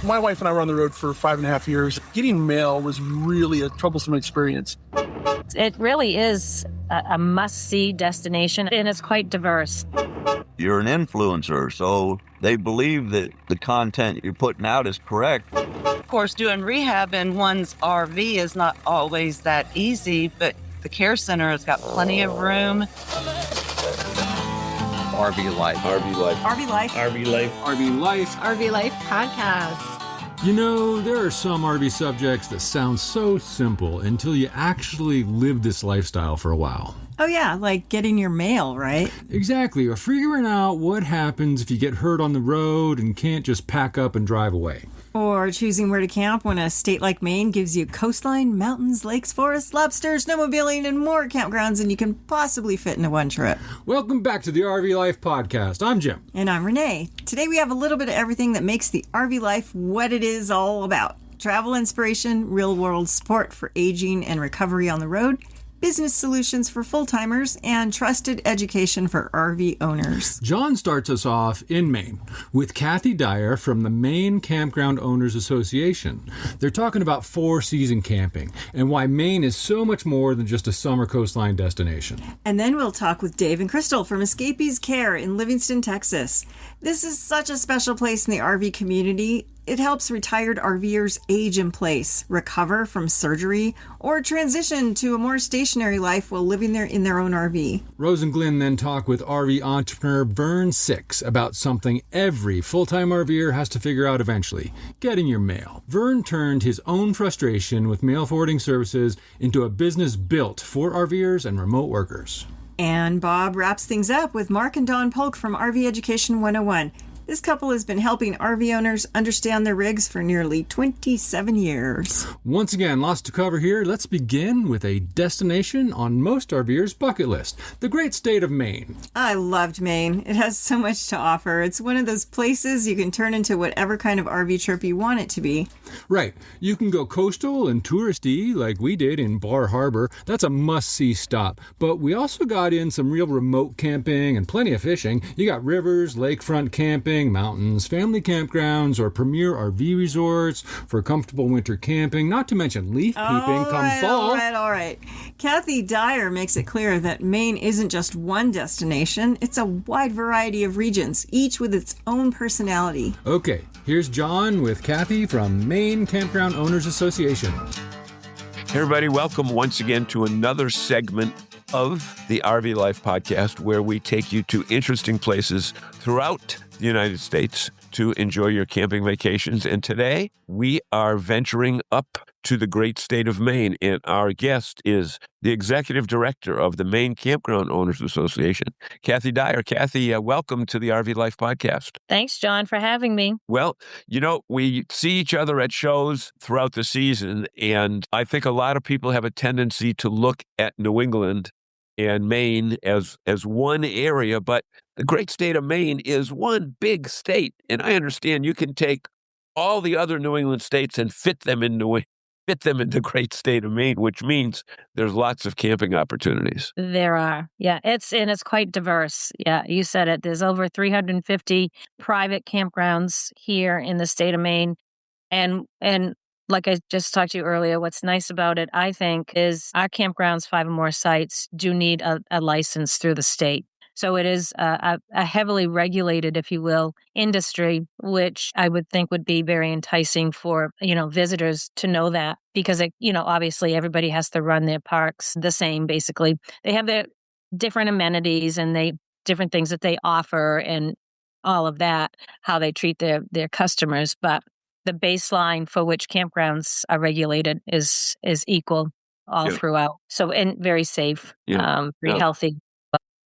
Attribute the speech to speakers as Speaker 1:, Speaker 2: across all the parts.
Speaker 1: My wife and I were on the road for 5.5 years. Getting mail was really a troublesome experience.
Speaker 2: It really is a must-see destination, and it's quite diverse.
Speaker 3: You're an influencer, so they believe that the content you're putting out is correct.
Speaker 4: Of course, doing rehab in one's RV is not always that easy, but the care center has got plenty of room.
Speaker 5: RV Life.
Speaker 6: RV Life.
Speaker 7: RV Life.
Speaker 6: RV Life.
Speaker 1: RV Life.
Speaker 7: RV Life podcast.
Speaker 8: You know, there are some RV subjects that sound so simple until you actually live this lifestyle for a while.
Speaker 7: Oh yeah, like getting your mail, right?
Speaker 8: Exactly, or figuring out what happens if you get hurt on the road and can't just pack up and drive away.
Speaker 7: Or choosing where to camp when a state like Maine gives you coastline, mountains, lakes, forests, lobsters, snowmobiling, and more campgrounds than you can possibly fit into one trip.
Speaker 8: Welcome back to the RV Life podcast. I'm Jim.
Speaker 7: And I'm Renee. Today we have a little bit of everything that makes the RV life what it is all about. Travel inspiration, real-world support for aging and recovery on the road, business solutions for full-timers, and trusted education for RV owners.
Speaker 8: John starts us off in Maine with Kathy Dyer from the Maine Campground Owners Association. They're talking about four-season camping and why Maine is so much more than just a summer coastline destination.
Speaker 7: And then we'll talk with Dave and Crystal from Escapees Care in Livingston, Texas. This is such a special place in the RV community. It helps retired RVers age in place, recover from surgery, or transition to a more stationary life while living there in their own RV.
Speaker 8: Rose and Glenn then talk with RV entrepreneur Vern Six about something every full-time RVer has to figure out eventually, getting your mail. Vern turned his own frustration with mail forwarding services into a business built for RVers and remote workers.
Speaker 7: And Bob wraps things up with Mark and Dawn Polk from RV Education 101. This couple has been helping RV owners understand their rigs for nearly 27 years.
Speaker 8: Once again, lots to cover here. Let's begin with a destination on most RVers' bucket list, the great state of Maine.
Speaker 7: I loved Maine. It has so much to offer. It's one of those places you can turn into whatever kind of RV trip you want it to be.
Speaker 8: Right. You can go coastal and touristy like we did in Bar Harbor. That's a must-see stop. But we also got in some real remote camping and plenty of fishing. You got rivers, lakefront camping, mountains, family campgrounds, or premier RV resorts for comfortable winter camping, not to mention leaf peeping come fall.
Speaker 7: All right. Kathy Dyer makes it clear that Maine isn't just one destination. It's a wide variety of regions, each with its own personality.
Speaker 8: Okay, here's John with Kathy from Maine Campground Owners Association.
Speaker 6: Hey everybody, welcome once again to another segment of the RV Life podcast, where we take you to interesting places throughout the United States to enjoy your camping vacations. And today we are venturing up to the great state of Maine, and our guest is the executive director of the Maine Campground Owners Association, Kathy Dyer. Kathy, welcome to the RV Life podcast.
Speaker 2: Thanks, John, for having me.
Speaker 6: Well, you know, we see each other at shows throughout the season, and I think a lot of people have a tendency to look at New England and Maine as one area, but the great state of Maine is one big state. And I understand you can take all the other New England states and fit them in the great state of Maine, which means there's lots of camping opportunities.
Speaker 2: There are. Yeah, it's quite diverse. Yeah, you said it. There's over 350 private campgrounds here in the state of Maine. And like I just talked to you earlier, what's nice about it, I think, is our campgrounds, 5 or more sites, do need a license through the state. So it is a heavily regulated, if you will, industry, which I would think would be very enticing for, visitors to know that, because, obviously everybody has to run their parks the same, basically. They have their different amenities and different things that they offer and all of that, how they treat their customers. But the baseline for which campgrounds are regulated is equal all throughout. So, and very safe, very healthy.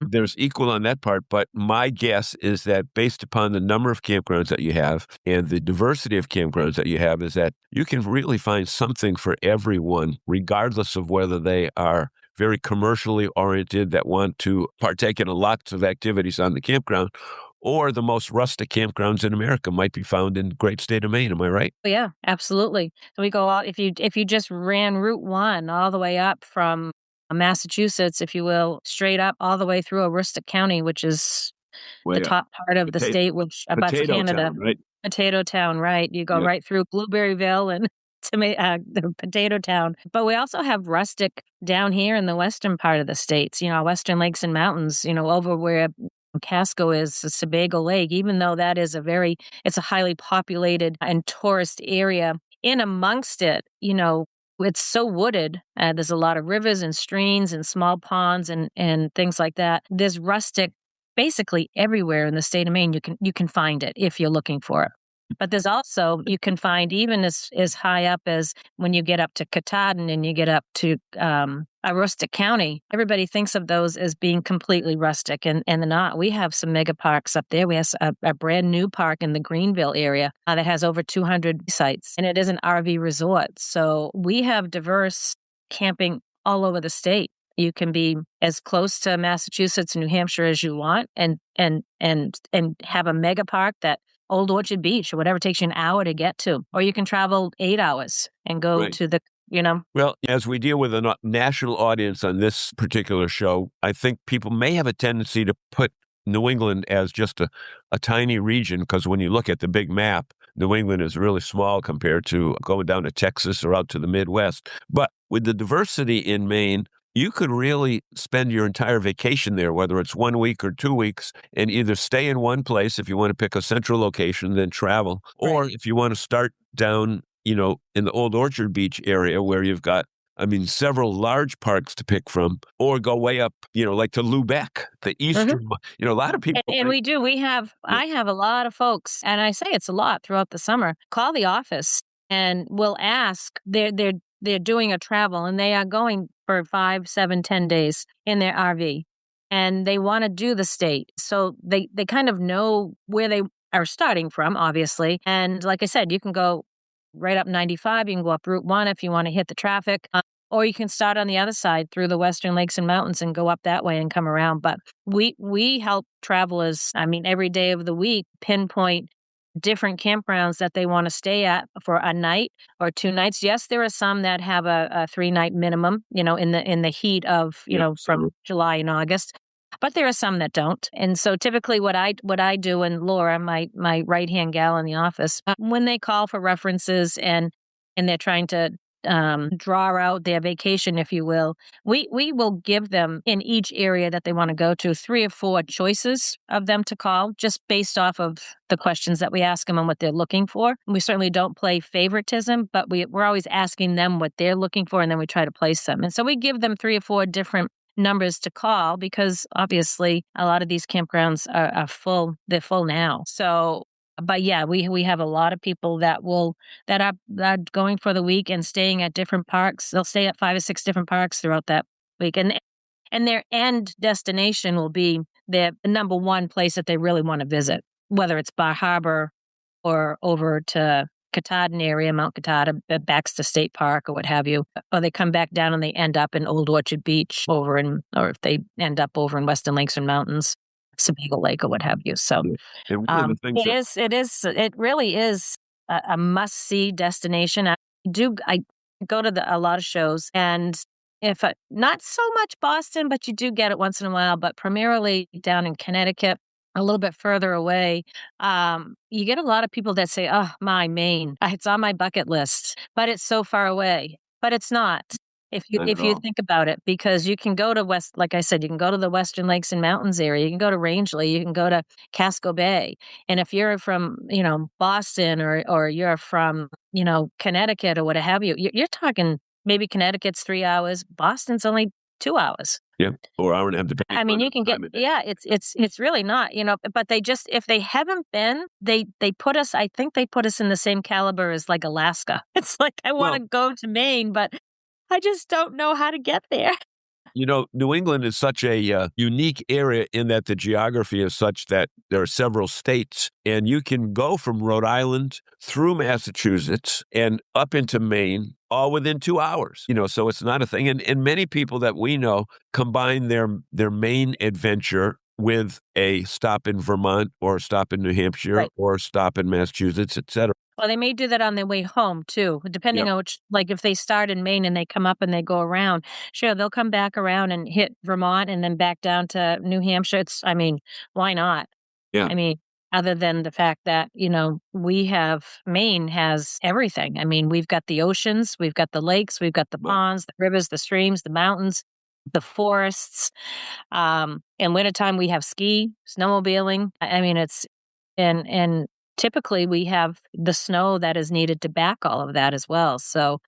Speaker 6: There's equal on that part, but my guess is that based upon the number of campgrounds that you have and the diversity of campgrounds that you have, is that you can really find something for everyone, regardless of whether they are very commercially oriented that want to partake in lots of activities on the campground, or the most rustic campgrounds in America might be found in the great state of Maine. Am I right?
Speaker 2: Yeah, absolutely. So we go out, if you just ran Route 1 all the way up from Massachusetts, if you will, straight up all the way through Rustic County, which is the top part of the state, which abuts Canada.
Speaker 6: Town, right?
Speaker 2: Potato Town, right? You go
Speaker 6: Yep.
Speaker 2: right through Blueberryville and the Potato Town. But we also have rustic down here in the western part of the states, western lakes and mountains, over where Casco is, Sebago Lake, even though that is it's a highly populated and tourist area. In amongst it, it's so wooded. There's a lot of rivers and streams and small ponds and things like that. There's rustic basically everywhere in the state of Maine. You can find it if you're looking for it. But there's also, you can find even as high up as when you get up to Katahdin and you get up to Aroostook County. Everybody thinks of those as being completely rustic, and they're not. We have some mega parks up there. We have a brand new park in the Greenville area that has over 200 sites, and it is an RV resort. So we have diverse camping all over the state. You can be as close to Massachusetts and New Hampshire as you want, and have a mega park that Old Orchard Beach or whatever takes you an hour to get to, or you can travel 8 hours and go
Speaker 6: Right.
Speaker 2: to the.
Speaker 6: Well, as we deal with a national audience on this particular show, I think people may have a tendency to put New England as just a tiny region, because when you look at the big map, New England is really small compared to going down to Texas or out to the Midwest. But with the diversity in Maine, you could really spend your entire vacation there, whether it's 1 week or 2 weeks, and either stay in one place if you want to pick a central location, then travel.
Speaker 2: Right.
Speaker 6: Or if you want to start down, in the Old Orchard Beach area where you've got, several large parks to pick from, or go way up, like to Lubec, the eastern, a lot of people.
Speaker 2: And we do. I have a lot of folks, and I say it's a lot throughout the summer, call the office and will ask. They're doing a travel and they are going for 5, 7, 10 days in their RV, and they want to do the state. So they kind of know where they are starting from, obviously. And like I said, you can go right up 95. You can go up Route 1 if you want to hit the traffic. Or you can start on the other side through the western lakes and mountains and go up that way and come around. But we help travelers, every day of the week, pinpoint different campgrounds that they want to stay at for a night or 2 nights. Yes, there are some that have a 3-night minimum, in the heat of, from July and August. But there are some that don't. And so typically what I do, and Laura, my right-hand gal in the office, when they call for references and they're trying to draw out their vacation, if you will, we will give them in each area that they want to go to 3 or 4 choices of them to call, just based off of the questions that we ask them and what they're looking for. We certainly don't play favoritism, but we're always asking them what they're looking for, and then we try to place them. And so we give them 3 or 4 different numbers to call, because obviously a lot of these campgrounds are full. They're full now. So, but yeah, we have a lot of people that are going for the week and staying at different parks. They'll stay at 5 or 6 different parks throughout that week, and their end destination will be their number one place that they really want to visit, whether it's Bar Harbor or over to Katahdin area, Mount Katahdin, Baxter State Park, or what have you. Or they come back down and they end up in Old Orchard Beach or if they end up over in Western Lakes and Mountains, Sebago Lake, or what have you. So
Speaker 6: And one of the things
Speaker 2: it really is a must-see destination. I go to a lot of shows, and not so much Boston, but you do get it once in a while, but primarily down in Connecticut, a little bit further away, you get a lot of people that say, "Oh, my Maine, it's on my bucket list," but it's so far away. But it's not. If
Speaker 6: Not
Speaker 2: you
Speaker 6: at all.
Speaker 2: think about it, because you can go to like I said, you can go to the Western Lakes and Mountains area. You can go to Rangeley. You can go to Casco Bay. And if you're from, Boston or you're from, Connecticut or what have you, you're talking maybe Connecticut's 3 hours. Boston's only 2 hours.
Speaker 6: Yeah, or hour and a half. Depending
Speaker 2: You can get, it's really not, but they just, if they haven't been, they put us, I think they put us in the same caliber as like Alaska. It's like, I want to go to Maine, but I just don't know how to get there.
Speaker 6: New England is such a unique area in that the geography is such that there are several states, and you can go from Rhode Island through Massachusetts and up into Maine all within 2 hours. So it's not a thing. And many people that we know combine their Maine adventure with a stop in Vermont or a stop in New Hampshire,
Speaker 2: Right.
Speaker 6: or a stop in Massachusetts, et cetera.
Speaker 2: Well, they may do that on their way home too, depending on which, like if they start in Maine and they come up and they go around, sure, they'll come back around and hit Vermont and then back down to New Hampshire. Why not?
Speaker 6: Yeah.
Speaker 2: other than the fact that, Maine has everything. I mean, we've got the oceans, we've got the lakes, we've got the ponds, the rivers, the streams, the mountains, the forests. In wintertime, we have ski, snowmobiling. I mean, and typically we have the snow that is needed to back all of that as well. So,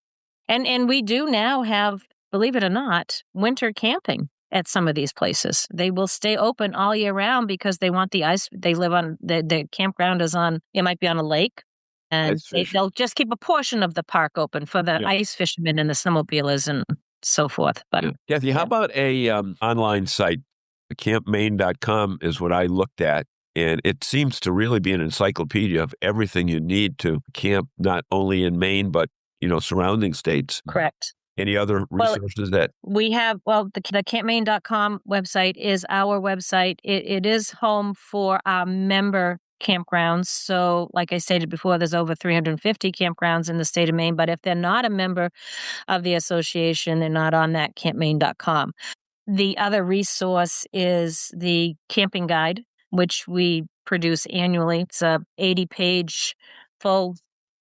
Speaker 2: and we do now have, believe it or not, winter camping at some of these places. They will stay open all year round because they want the ice. They live on the campground it might be on a lake, and they'll just keep a portion of the park open for the ice fishermen and the snowmobilers and so forth. But
Speaker 6: Kathy, how about a online site? Campmaine.com is what I looked at, and it seems to really be an encyclopedia of everything you need to camp, not only in Maine, but, surrounding states.
Speaker 2: Correct.
Speaker 6: Any other resources that
Speaker 2: we have? Well, the campmaine.com website is our website. It is home for our member campgrounds. So like I stated before, there's over 350 campgrounds in the state of Maine. But if they're not a member of the association, they're not on that campmaine.com. The other resource is the camping guide, which we produce annually. It's a 80-page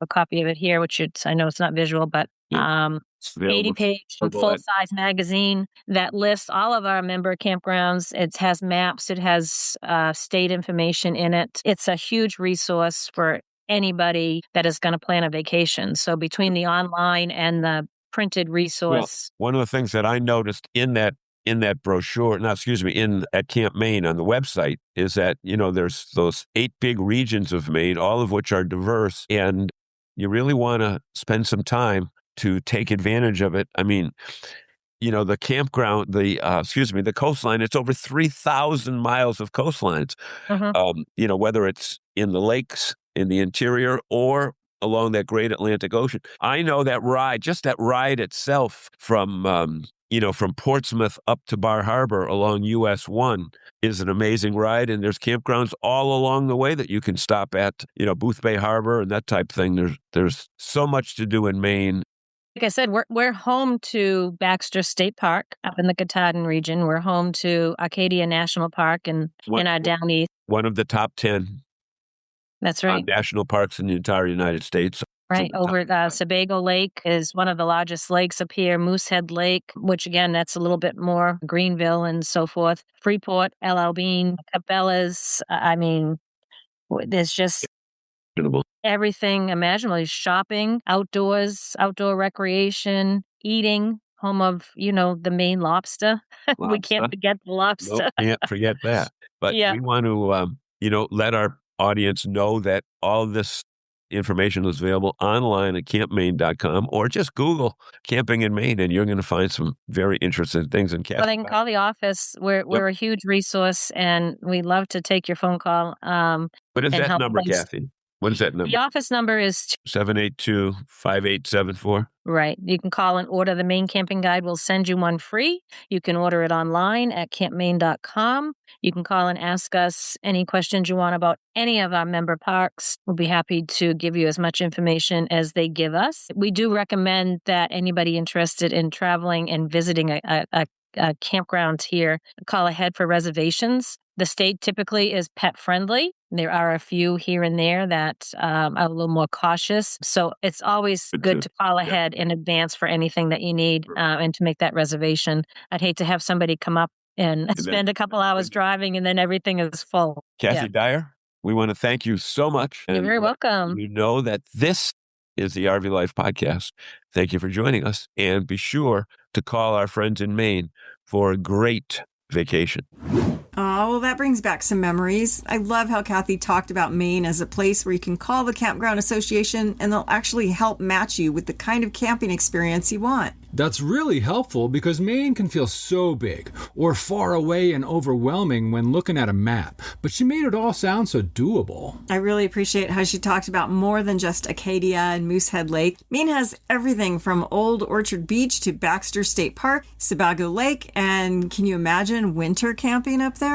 Speaker 2: a copy of it here, which I know it's not visual, but 80-page full-size magazine that lists all of our member campgrounds. It has maps. It has state information in it. It's a huge resource for anybody that is going to plan a vacation. So between the online and the printed resource.
Speaker 6: Well, one of the things that I noticed in that brochure, at Camp Maine on the website, is that, there's those 8 big regions of Maine, all of which are diverse, and you really want to spend some time to take advantage of it. I mean, the campground, the coastline, it's over 3,000 miles of coastlines, whether it's in the lakes, in the interior, or along that great Atlantic Ocean. I know that ride itself from Portsmouth up to Bar Harbor along US 1 is an amazing ride. And there's campgrounds all along the way that you can stop at, Booth Bay Harbor and that type of thing. There's so much to do in Maine.
Speaker 2: Like I said, we're home to Baxter State Park up in the Katahdin region. We're home to Acadia National Park in our down east.
Speaker 6: One of the top 10
Speaker 2: That's right.
Speaker 6: National parks in the entire United States.
Speaker 2: Right. Over at Sebago Lake is one of the largest lakes up here. Moosehead Lake, which again, that's a little bit more Greenville and so forth. Freeport, El Albeen, Cabela's. I mean, there's just everything imaginable. Shopping, outdoors, outdoor recreation, eating, home of, the Maine lobster. We can't forget the lobster.
Speaker 6: Nope, can't forget that. But we want to, let our audience know that all of this information is available online at campmaine.com, or just Google camping in Maine and you're going to find some very interesting things in Kathy.
Speaker 2: Well, they can call the office. We're a huge resource and we love to take your phone call.
Speaker 6: What is that number, Kathy? What is that number?
Speaker 2: The office number is
Speaker 6: 782-5874.
Speaker 2: Right. You can call and order the Maine Camping Guide. We'll send you one free. You can order it online at campmaine.com. You can call and ask us any questions you want about any of our member parks. We'll be happy to give you as much information as they give us. We do recommend that anybody interested in traveling and visiting a campground here call ahead for reservations. The state typically is pet friendly. There are a few here and there that are a little more cautious. So it's always good to call ahead in advance for anything that you need and to make that reservation. I'd hate to have somebody come up and spend a couple hours driving and then everything is full.
Speaker 6: Kathy Dyer, we want to thank you so much.
Speaker 2: You're very welcome.
Speaker 6: You know that this is the RV Life Podcast. Thank you for joining us. And be sure to call our friends in Maine for a great vacation.
Speaker 7: Oh, well, that brings back some memories. I love how Kathy talked about Maine as a place where you can call the Campground Association and they'll actually help match you with the kind of camping experience you want.
Speaker 8: That's really helpful because Maine can feel so big or far away and overwhelming when looking at a map, but she made it all sound so doable.
Speaker 7: I really appreciate how she talked about more than just Acadia and Moosehead Lake. Maine has everything from Old Orchard Beach to Baxter State Park, Sebago Lake, and can you imagine winter camping up there?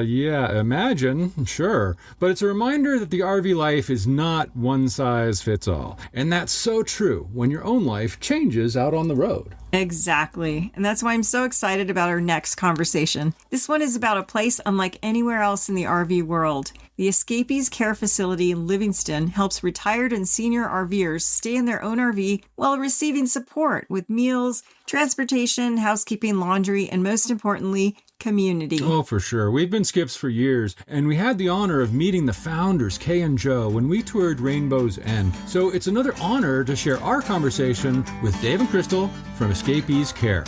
Speaker 8: Yeah, imagine, sure. But it's a reminder that the RV life is not one size fits all. And that's so true when your own life changes out on the road. load.
Speaker 7: Exactly. And that's why I'm so excited about our next conversation. This one is about a place unlike anywhere else in the RV world. The Escapees Care Facility in Livingston helps retired and senior RVers stay in their own RV while receiving support with meals, transportation, housekeeping, laundry, and most importantly, community.
Speaker 8: Oh, for sure. We've been Skips for years, and we had the honor of meeting the founders, Kay and Joe, when we toured Rainbow's End. So it's another honor to share our conversation with Dave and Crystal from Escapees Care.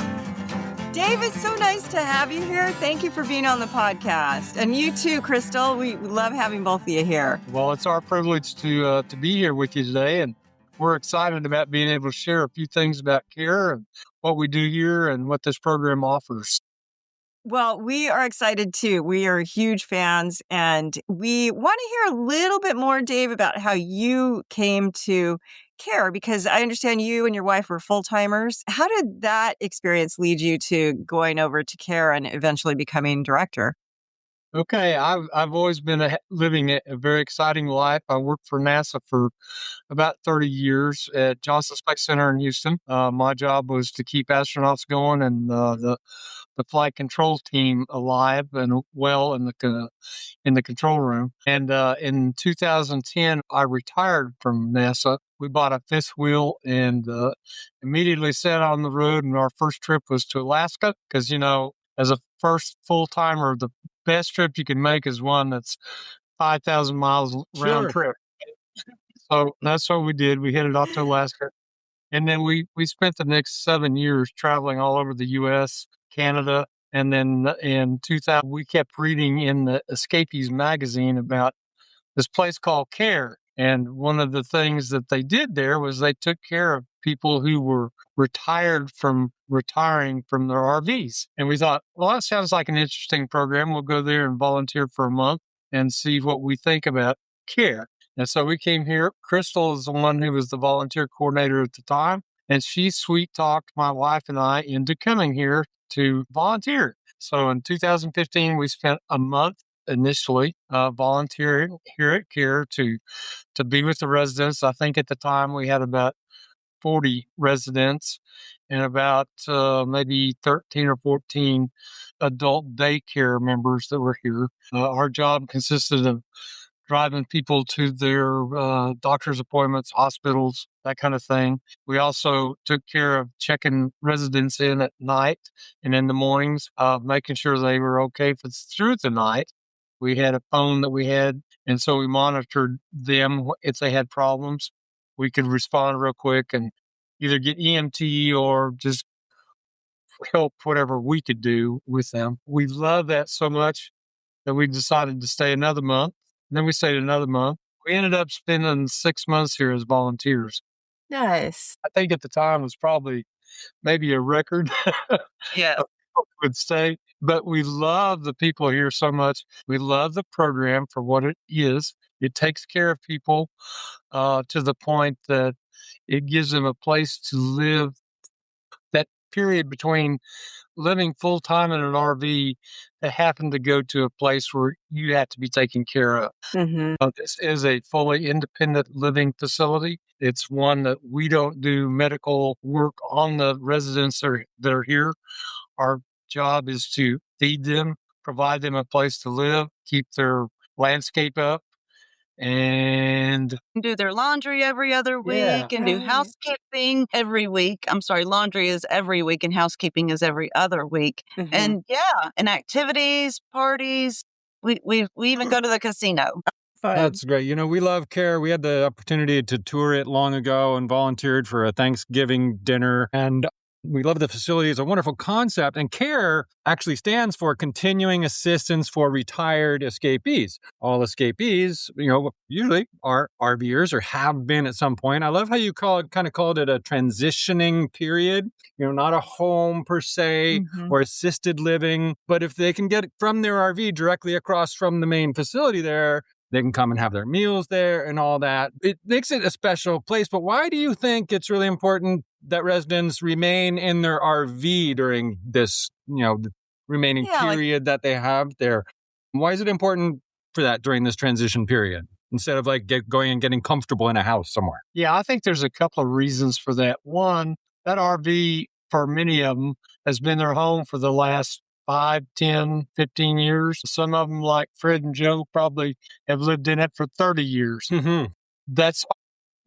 Speaker 7: Dave, it's so nice to have you here. Thank you for being on the podcast. And you too, Crystal. We love having both of you here.
Speaker 5: Well, it's our privilege to be here with you today, and we're excited about being able to share a few things about care and what we do here and what this program offers.
Speaker 7: Well, we are excited too. We are huge fans, and we want to hear a little bit more, Dave, about how you came to care, because I understand you and your wife were full-timers. How did that experience lead you to going over to care and eventually becoming director?
Speaker 5: Okay, I've always been living a very exciting life. I worked for NASA for about 30 years at Johnson Space Center in Houston. My job was to keep astronauts going and the flight control team alive and well in the control room. And in 2010, I retired from NASA. We bought a fifth wheel and immediately set on the road. And our first trip was to Alaska because, as a first full-timer, the best trip you can make is one that's 5,000 miles round trip. So that's what we did. We headed off to Alaska. And then we spent the next 7 years traveling all over the U.S., Canada. And then in 2000, we kept reading in the Escapees magazine about this place called Care. And one of the things that they did there was they took care of people who were retiring from their RVs. And we thought, well, that sounds like an interesting program. We'll go there and volunteer for a month and see what we think about care. And so we came here. Crystal is the one who was the volunteer coordinator at the time. And she sweet-talked my wife and I into coming here to volunteer. So in 2015, we spent a month initially volunteering here at Care to be with the residents. I think at the time we had about 40 residents and about maybe 13 or 14 adult daycare members that were here. Our job consisted of driving people to their doctor's appointments, hospitals, that kind of thing. We also took care of checking residents in at night and in the mornings, making sure they were okay through the night. We had a phone that we had, and so we monitored them. If they had problems, we could respond real quick and either get EMT or just help whatever we could do with them. We love that so much that we decided to stay another month. And then we stayed another month. We ended up spending 6 months here as volunteers.
Speaker 7: Nice.
Speaker 5: I think at the time it was probably maybe a record.
Speaker 4: Yeah.
Speaker 5: Would stay, but we love the people here so much. We love the program for what it is. It takes care of people to the point that it gives them a place to live. That period between living full time in an RV that happened to go to a place where you have to be taken care of.
Speaker 7: Mm-hmm.
Speaker 5: This is a fully independent living facility. It's one that we don't do medical work on the residents that are here. Our job is to feed them, provide them a place to live, keep their landscape up, and
Speaker 4: Do their laundry every other week and do housekeeping every week. I'm sorry, laundry is every week and housekeeping is every other week.
Speaker 7: Mm-hmm.
Speaker 4: And activities, parties. We even go to the casino.
Speaker 8: That's great. We love Care. We had the opportunity to tour it long ago and volunteered for a Thanksgiving dinner. And we love the facility. It's a wonderful concept. And CARE actually stands for Continuing Assistance for Retired Escapees. All escapees, usually are RVers or have been at some point. I love how you called it a transitioning period. Not a home per se or assisted living. But if they can get from their RV directly across from the main facility there, they can come and have their meals there and all that. It makes it a special place. But why do you think it's really important that residents remain in their RV during this, the remaining period that they have there? Why is it important for that during this transition period instead of going and getting comfortable in a house somewhere?
Speaker 5: Yeah, I think there's a couple of reasons for that. One, that RV for many of them, has been their home for the last 5, 10, 15 years. Some of them, like Fred and Joe, probably have lived in it for 30 years.
Speaker 8: Mm-hmm.
Speaker 5: That's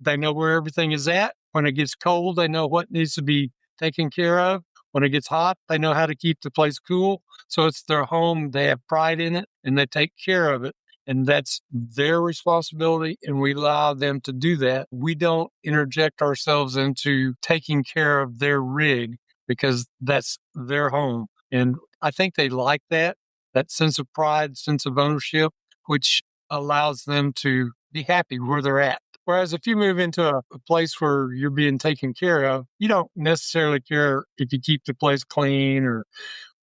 Speaker 5: They know where everything is at. When it gets cold, they know what needs to be taken care of. When it gets hot, they know how to keep the place cool. So it's their home. They have pride in it and they take care of it. And that's their responsibility. And we allow them to do that. We don't interject ourselves into taking care of their rig because that's their home. And I think they like that sense of pride, sense of ownership, which allows them to be happy where they're at. Whereas if you move into a place where you're being taken care of, you don't necessarily care if you keep the place clean or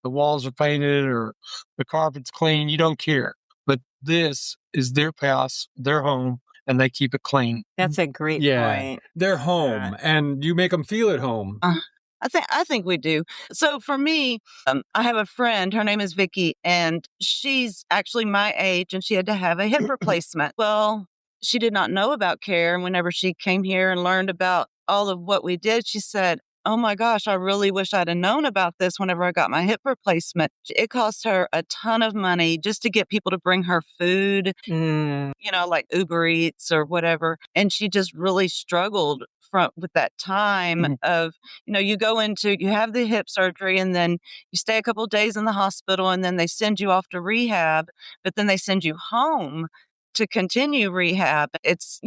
Speaker 5: the walls are painted or the carpet's clean. You don't care. But this is their house, their home, and they keep it clean.
Speaker 7: That's a great point.
Speaker 8: They're home, and you make them feel at home.
Speaker 4: I think we do. So for me, I have a friend, her name is Vicky, and she's actually my age, and she had to have a hip replacement. Well, she did not know about care. And whenever she came here and learned about all of what we did, she said, oh my gosh, I really wish I'd have known about this whenever I got my hip replacement. It cost her a ton of money just to get people to bring her food, like Uber Eats or whatever. And she just really struggled with that time of, you have the hip surgery and then you stay a couple of days in the hospital and then they send you off to rehab, but then they send you home to continue rehab. It's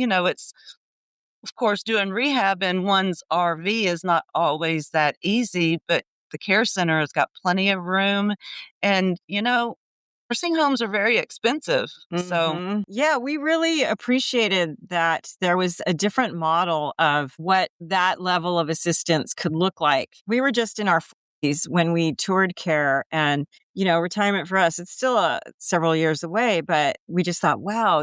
Speaker 4: of course, doing rehab in one's RV is not always that easy, but the care center has got plenty of room. And, nursing homes are very expensive. So,
Speaker 7: yeah, we really appreciated that there was a different model of what that level of assistance could look like. We were just in our 40s when we toured care, and retirement for us, it's still several years away, but we just thought, wow,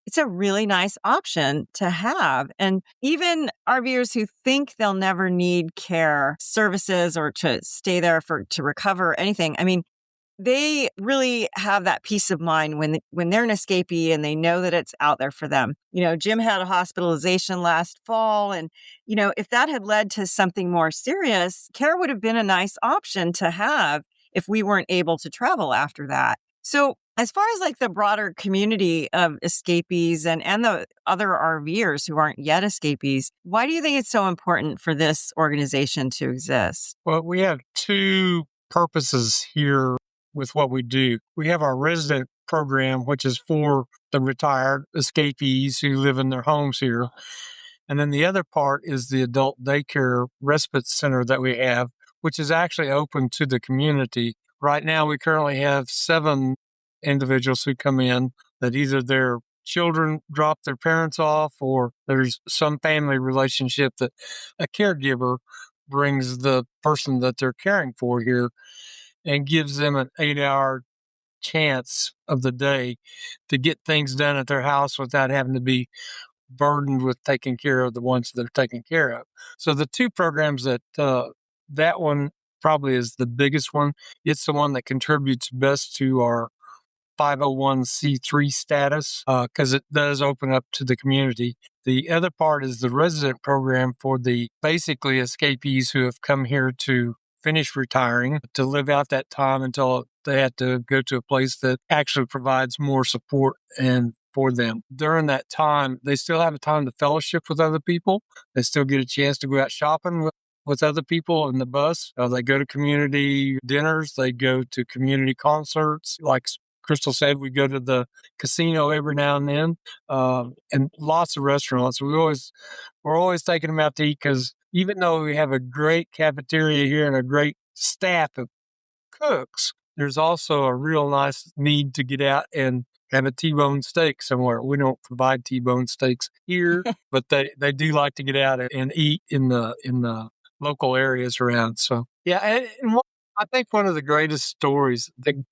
Speaker 7: it's a really nice option to have. And even RVers who think they'll never need care services or to stay there to recover or anything, I mean, they really have that peace of mind when they're an escapee and they know that it's out there for them. Jim had a hospitalization last fall, and if that had led to something more serious, care would have been a nice option to have if we weren't able to travel after that. So as far as like the broader community of escapees and the other RVers who aren't yet escapees, why do you think it's so important for this organization to exist?
Speaker 5: Well, we have two purposes here with what we do. We have our resident program, which is for the retired escapees who live in their homes here. And then the other part is the adult daycare respite center that we have, which is actually open to the community. Right now, we currently have 7 individuals who come in that either their children drop their parents off or there's some family relationship that a caregiver brings the person that they're caring for here and gives them an 8-hour chance of the day to get things done at their house without having to be burdened with taking care of the ones that they're taking care of. So the two programs that one probably is the biggest one. It's the one that contributes best to our 501c3 status because it does open up to the community. The other part is the resident program for the basically escapees who have come here to finish retiring, to live out that time until they have to go to a place that actually provides more support and for them. During that time, they still have a time to fellowship with other people. They still get a chance to go out shopping with other people in the bus. They go to community dinners. They go to community concerts. Like Crystal said, we go to the casino every now and then, and lots of restaurants. We're always taking them out to eat because even though we have a great cafeteria here and a great staff of cooks, there's also a real nice need to get out and have a T-bone steak somewhere. We don't provide T-bone steaks here, but they do like to get out and eat in the local areas around. So yeah, and I think one of the greatest stories, the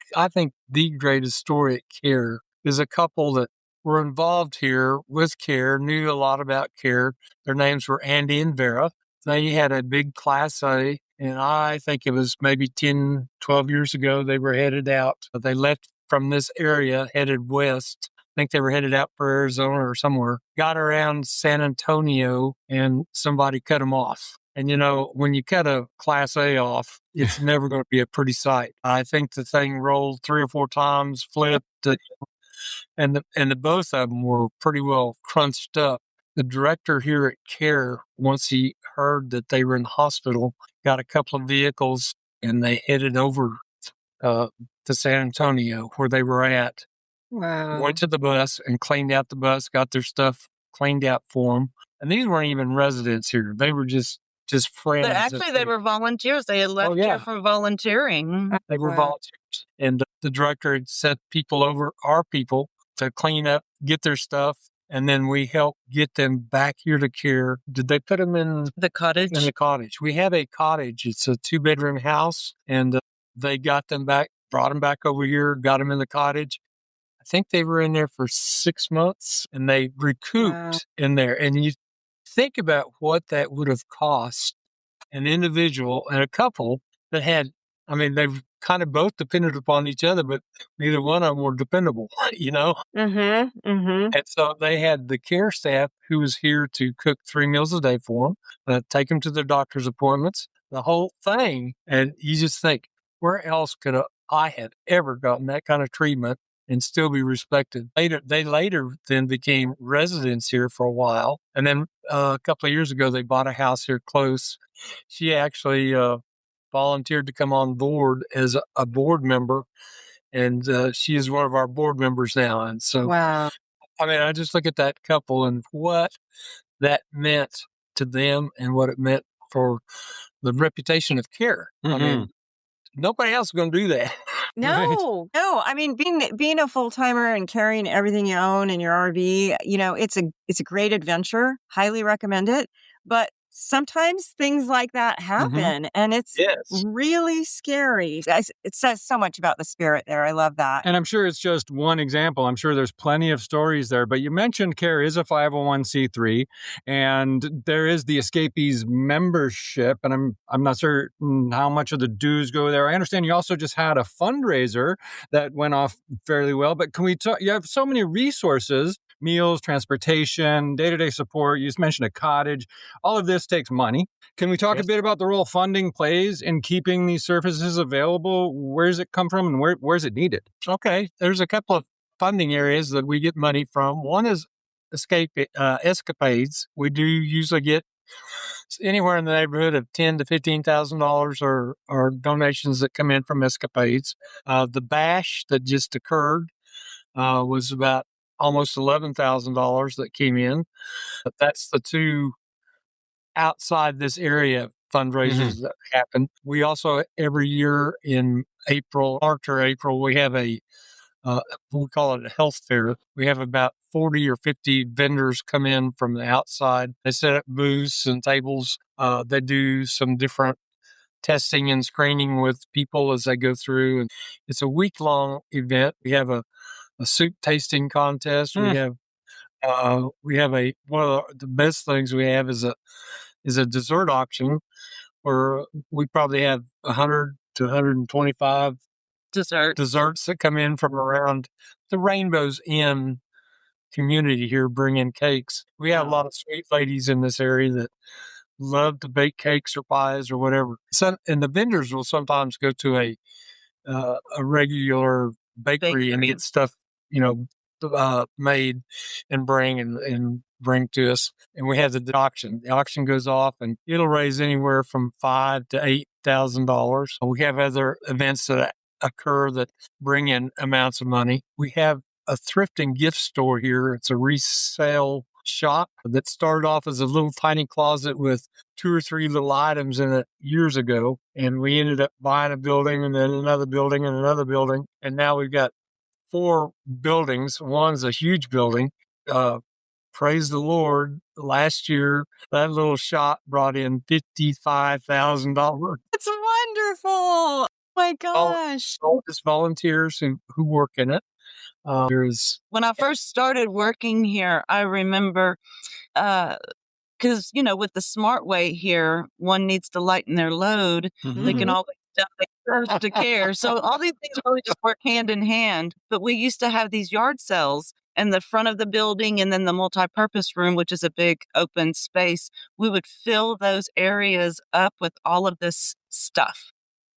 Speaker 5: greatest story at CARE is a couple that were involved here with CARE, knew a lot about CARE. Their names were Andy and Vera. They had a big Class A, and I think it was maybe 10, 12 years ago they were headed out. They left from this area, headed west. I think they were headed out for Arizona or somewhere. Got around San Antonio, and somebody cut them off. And, when you cut a Class A off, it's never going to be a pretty sight. I think the thing rolled 3 or 4 times, flipped, and the both of them were pretty well crunched up. The director here at CARE, once he heard that they were in the hospital, got a couple of vehicles and they headed over to San Antonio where they were at.
Speaker 7: Wow.
Speaker 5: Went to the bus and cleaned out the bus, got their stuff cleaned out for them. And these weren't even residents here. They were just friends.
Speaker 4: Actually, they were volunteers. They had left here for volunteering.
Speaker 5: They were volunteers. And the director had sent people over, our people, to clean up, get their stuff. And then we helped get them back here to CARE. Did they put them in
Speaker 4: the cottage?
Speaker 5: In the cottage. We have a cottage. It's a 2-bedroom house. And they got them back, brought them back over here, got them in the cottage. I think they were in there for 6 months and they recouped in there. And you think about what that would have cost an individual and a couple that had, they've kind of both depended upon each other, but neither one of them were dependable, And so they had the CARE staff who was here to cook 3 meals a day for them, take them to their doctor's appointments, the whole thing. And you just think, where else could I have ever gotten that kind of treatment and still be respected? They later then became residents here for a while. And then a couple of years ago, they bought a house here close. She actually volunteered to come on board as a board member. And she is one of our board members now. And so, I just look at that couple and what that meant to them and what it meant for the reputation of CARE. Nobody else is going to do that.
Speaker 7: No. Being a full timer and carrying everything you own in your RV, it's a great adventure. Highly recommend it. But sometimes things like that happen, and it's really scary. It says so much about the spirit there. I love that.
Speaker 8: And I'm sure it's just one example. I'm sure there's plenty of stories there. But you mentioned CARE is a 501c3, and there is the Escapees membership. And I'm not certain how much of the dues go there. I understand you also just had a fundraiser that went off fairly well. But can we talk? You have so many resources. Meals, transportation, day-to-day support. You just mentioned a cottage. All of this takes money. Can we talk a bit about the role funding plays in keeping these services available? Where does it come from and where's it needed?
Speaker 5: Okay. There's a couple of funding areas that we get money from. One is escapades. We do usually get anywhere in the neighborhood of $10,000 to $15,000 or donations that come in from escapades. The bash that just occurred was about almost $11,000 that came in. But that's the two outside this area fundraisers that happen. We also, every year in March or April, we have we call it a health fair. We have about 40 or 50 vendors come in from the outside. They set up booths and tables. They do some different testing and screening with people as they go through. And it's a week-long event. We have a soup tasting contest. We have one of the best things we have is a dessert auction where we probably have 100 to 125 desserts that come in from around the Rainbow's Inn community here, bring in cakes. We have a lot of sweet ladies in this area that love to bake cakes or pies or whatever. And the vendors will sometimes go to a regular bakery and get stuff made and bring to us. And we have the auction. The auction goes off and it'll raise anywhere from $5,000 to $8,000. We have other events that occur that bring in amounts of money. We have a thrift and gift store here. It's a resale shop that started off as a little tiny closet with 2 or 3 little items in it years ago. And we ended up buying a building and then another building and another building. And now we've got 4 buildings. One's a huge building. Praise the Lord. Last year, that little shop brought in $55,000.
Speaker 7: It's wonderful. Oh my gosh.
Speaker 5: All just volunteers who work in it.
Speaker 4: When I first started working here, I remember, because, with the smart way here, one needs to lighten their load. They can always tell they deserve to CARE. So all these things really just work hand in hand. But we used to have these yard sales and the front of the building, and then the multi-purpose room, which is a big open space, we would fill those areas up with all of this stuff.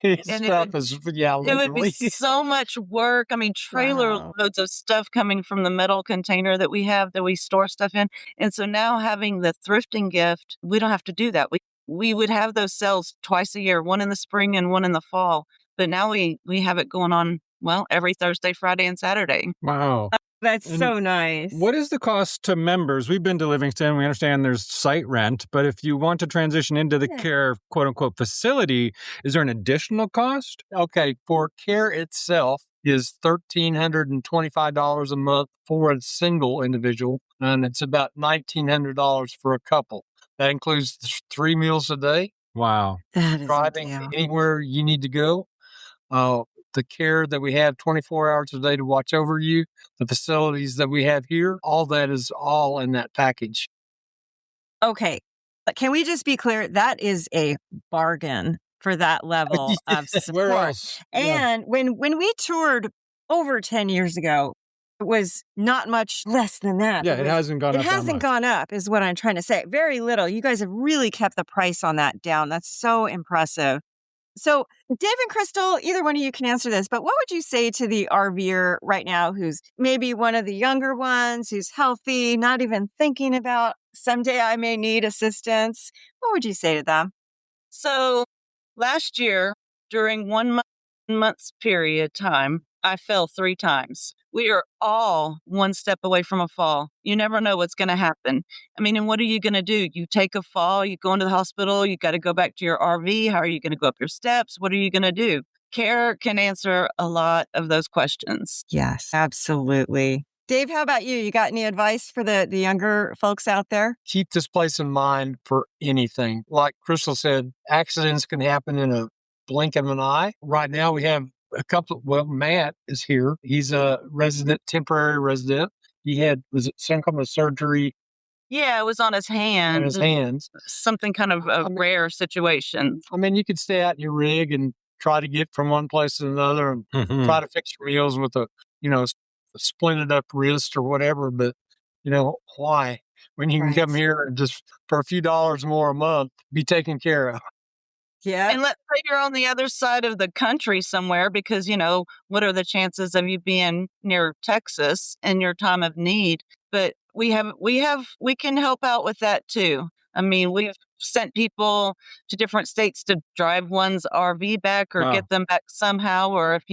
Speaker 4: And
Speaker 5: Stuff is,
Speaker 4: it would be
Speaker 5: literally.
Speaker 4: so much work. I mean, trailer
Speaker 7: Wow.
Speaker 4: loads of stuff coming from the metal container that we have that we store stuff in. And so now having the thrifting gift, we don't have to do that. We would have those sales twice a year, one in the spring and one in the fall. But now we have it going on, well, every Thursday, Friday, and Saturday.
Speaker 8: Wow.
Speaker 7: That's
Speaker 8: And
Speaker 7: so nice.
Speaker 8: What is the cost to members? We've been to Livingston. We understand there's site rent, but if you want to transition into the
Speaker 7: Yeah.
Speaker 8: care, quote unquote, facility, is there an additional cost?
Speaker 5: Okay, for care itself is $1,325 a month for a single individual, and it's about $1,900 for a couple. That includes 3 meals a day,
Speaker 8: Wow.
Speaker 7: That is a
Speaker 5: driving
Speaker 7: deal.
Speaker 5: anywhere you need to go, the care that we have 24 hours a day to watch over you, the facilities that we have here, all that is all in that package.
Speaker 7: Okay. But can we just be clear? That is a bargain for that level of support.
Speaker 8: Where else? Yeah.
Speaker 7: And when we toured over 10 years ago, it was not much less than that.
Speaker 8: Yeah, it hasn't gone
Speaker 7: It
Speaker 8: up that
Speaker 7: hasn't
Speaker 8: much.
Speaker 7: gone up, is what I'm trying to say. Very little. You guys have really kept the price on that down. That's so impressive. So, Dave and Crystal, either one of you can answer this, but what would you say to the RVer right now who's maybe one of the younger ones, who's healthy, not even thinking about someday I may need assistance? What would you say to them?
Speaker 4: So last year, during 1 month's period time, I fell 3 times. We are all one step away from a fall. You never know what's going to happen. I mean, and what are you going to do? You take a fall, you go into the hospital, you got to go back to your RV. How are you going to go up your steps? What are you going to do? Care can answer a lot of those questions.
Speaker 7: Yes, absolutely. Dave, how about you? You got any advice for the younger folks out there?
Speaker 5: Keep this place in mind for anything. Like Crystal said, accidents can happen in a blink of an eye. Right now we have a couple, Matt is here. He's a temporary resident. He had, was it some kind of surgery
Speaker 4: Yeah, it was on his
Speaker 5: on
Speaker 4: hand.
Speaker 5: his hands?
Speaker 4: Something kind of a rare situation.
Speaker 5: I mean, you could stay out in your rig and try to get from one place to another and try to fix your meals with a splinted up wrist or whatever. But, why? When you can come here and just for a few dollars more a month, be taken care of.
Speaker 7: Yeah.
Speaker 4: And let's say you're on the other side of the country somewhere because, what are the chances of you being near Texas in your time of need? But we can help out with that too. I mean, we've sent people to different states to drive one's RV back or get them back somehow, or if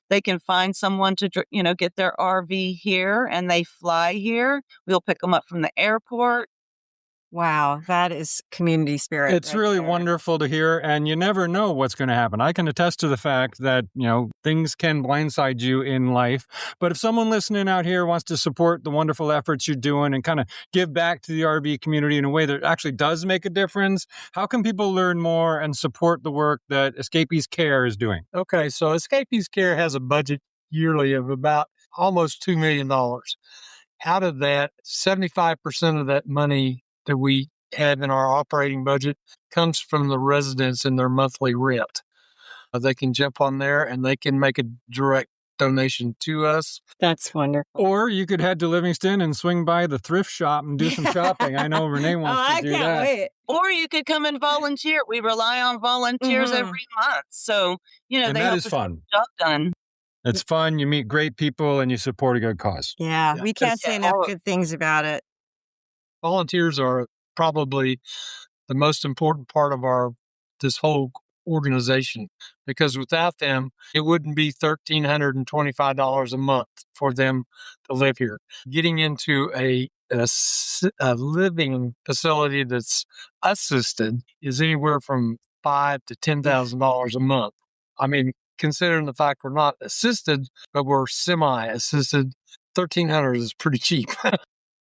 Speaker 4: they can find someone to, get their RV here and they fly here. We'll pick them up from the airport.
Speaker 7: Wow, that is community spirit.
Speaker 8: It's
Speaker 7: right
Speaker 8: really
Speaker 7: there.
Speaker 8: wonderful to hear, and you never know what's going to happen. I can attest to the fact that, things can blindside you in life. But if someone listening out here wants to support the wonderful efforts you're doing and kind of give back to the RV community in a way that actually does make a difference, how can people learn more and support the work that Escapees Care is doing?
Speaker 5: Okay, so Escapees Care has a budget yearly of about almost $2 million. Out of that, 75% of that money that we have in our operating budget comes from the residents in their monthly rent. They can jump on there and they can make a direct donation to us.
Speaker 7: That's wonderful.
Speaker 8: Or you could head to Livingston and swing by the thrift shop and do some shopping. I know Renee wants to do
Speaker 7: I can't
Speaker 8: that.
Speaker 7: wait.
Speaker 4: Or you could come and volunteer. We rely on volunteers
Speaker 7: Mhm.
Speaker 4: every month. So,
Speaker 8: And
Speaker 4: they
Speaker 8: that
Speaker 4: help
Speaker 8: is
Speaker 4: us
Speaker 8: fun.
Speaker 4: get the job done.
Speaker 8: It's fun. You meet great people and you support a good cause.
Speaker 7: Yeah,
Speaker 5: Yeah,
Speaker 7: we can't say enough good things about it.
Speaker 5: Volunteers are probably the most important part of this whole organization, because without them, it wouldn't be $1,325 a month for them to live here. Getting into a living facility that's assisted is anywhere from $5,000 to $10,000 a month. I mean, considering the fact we're not assisted, but we're semi-assisted, $1,300 is pretty cheap.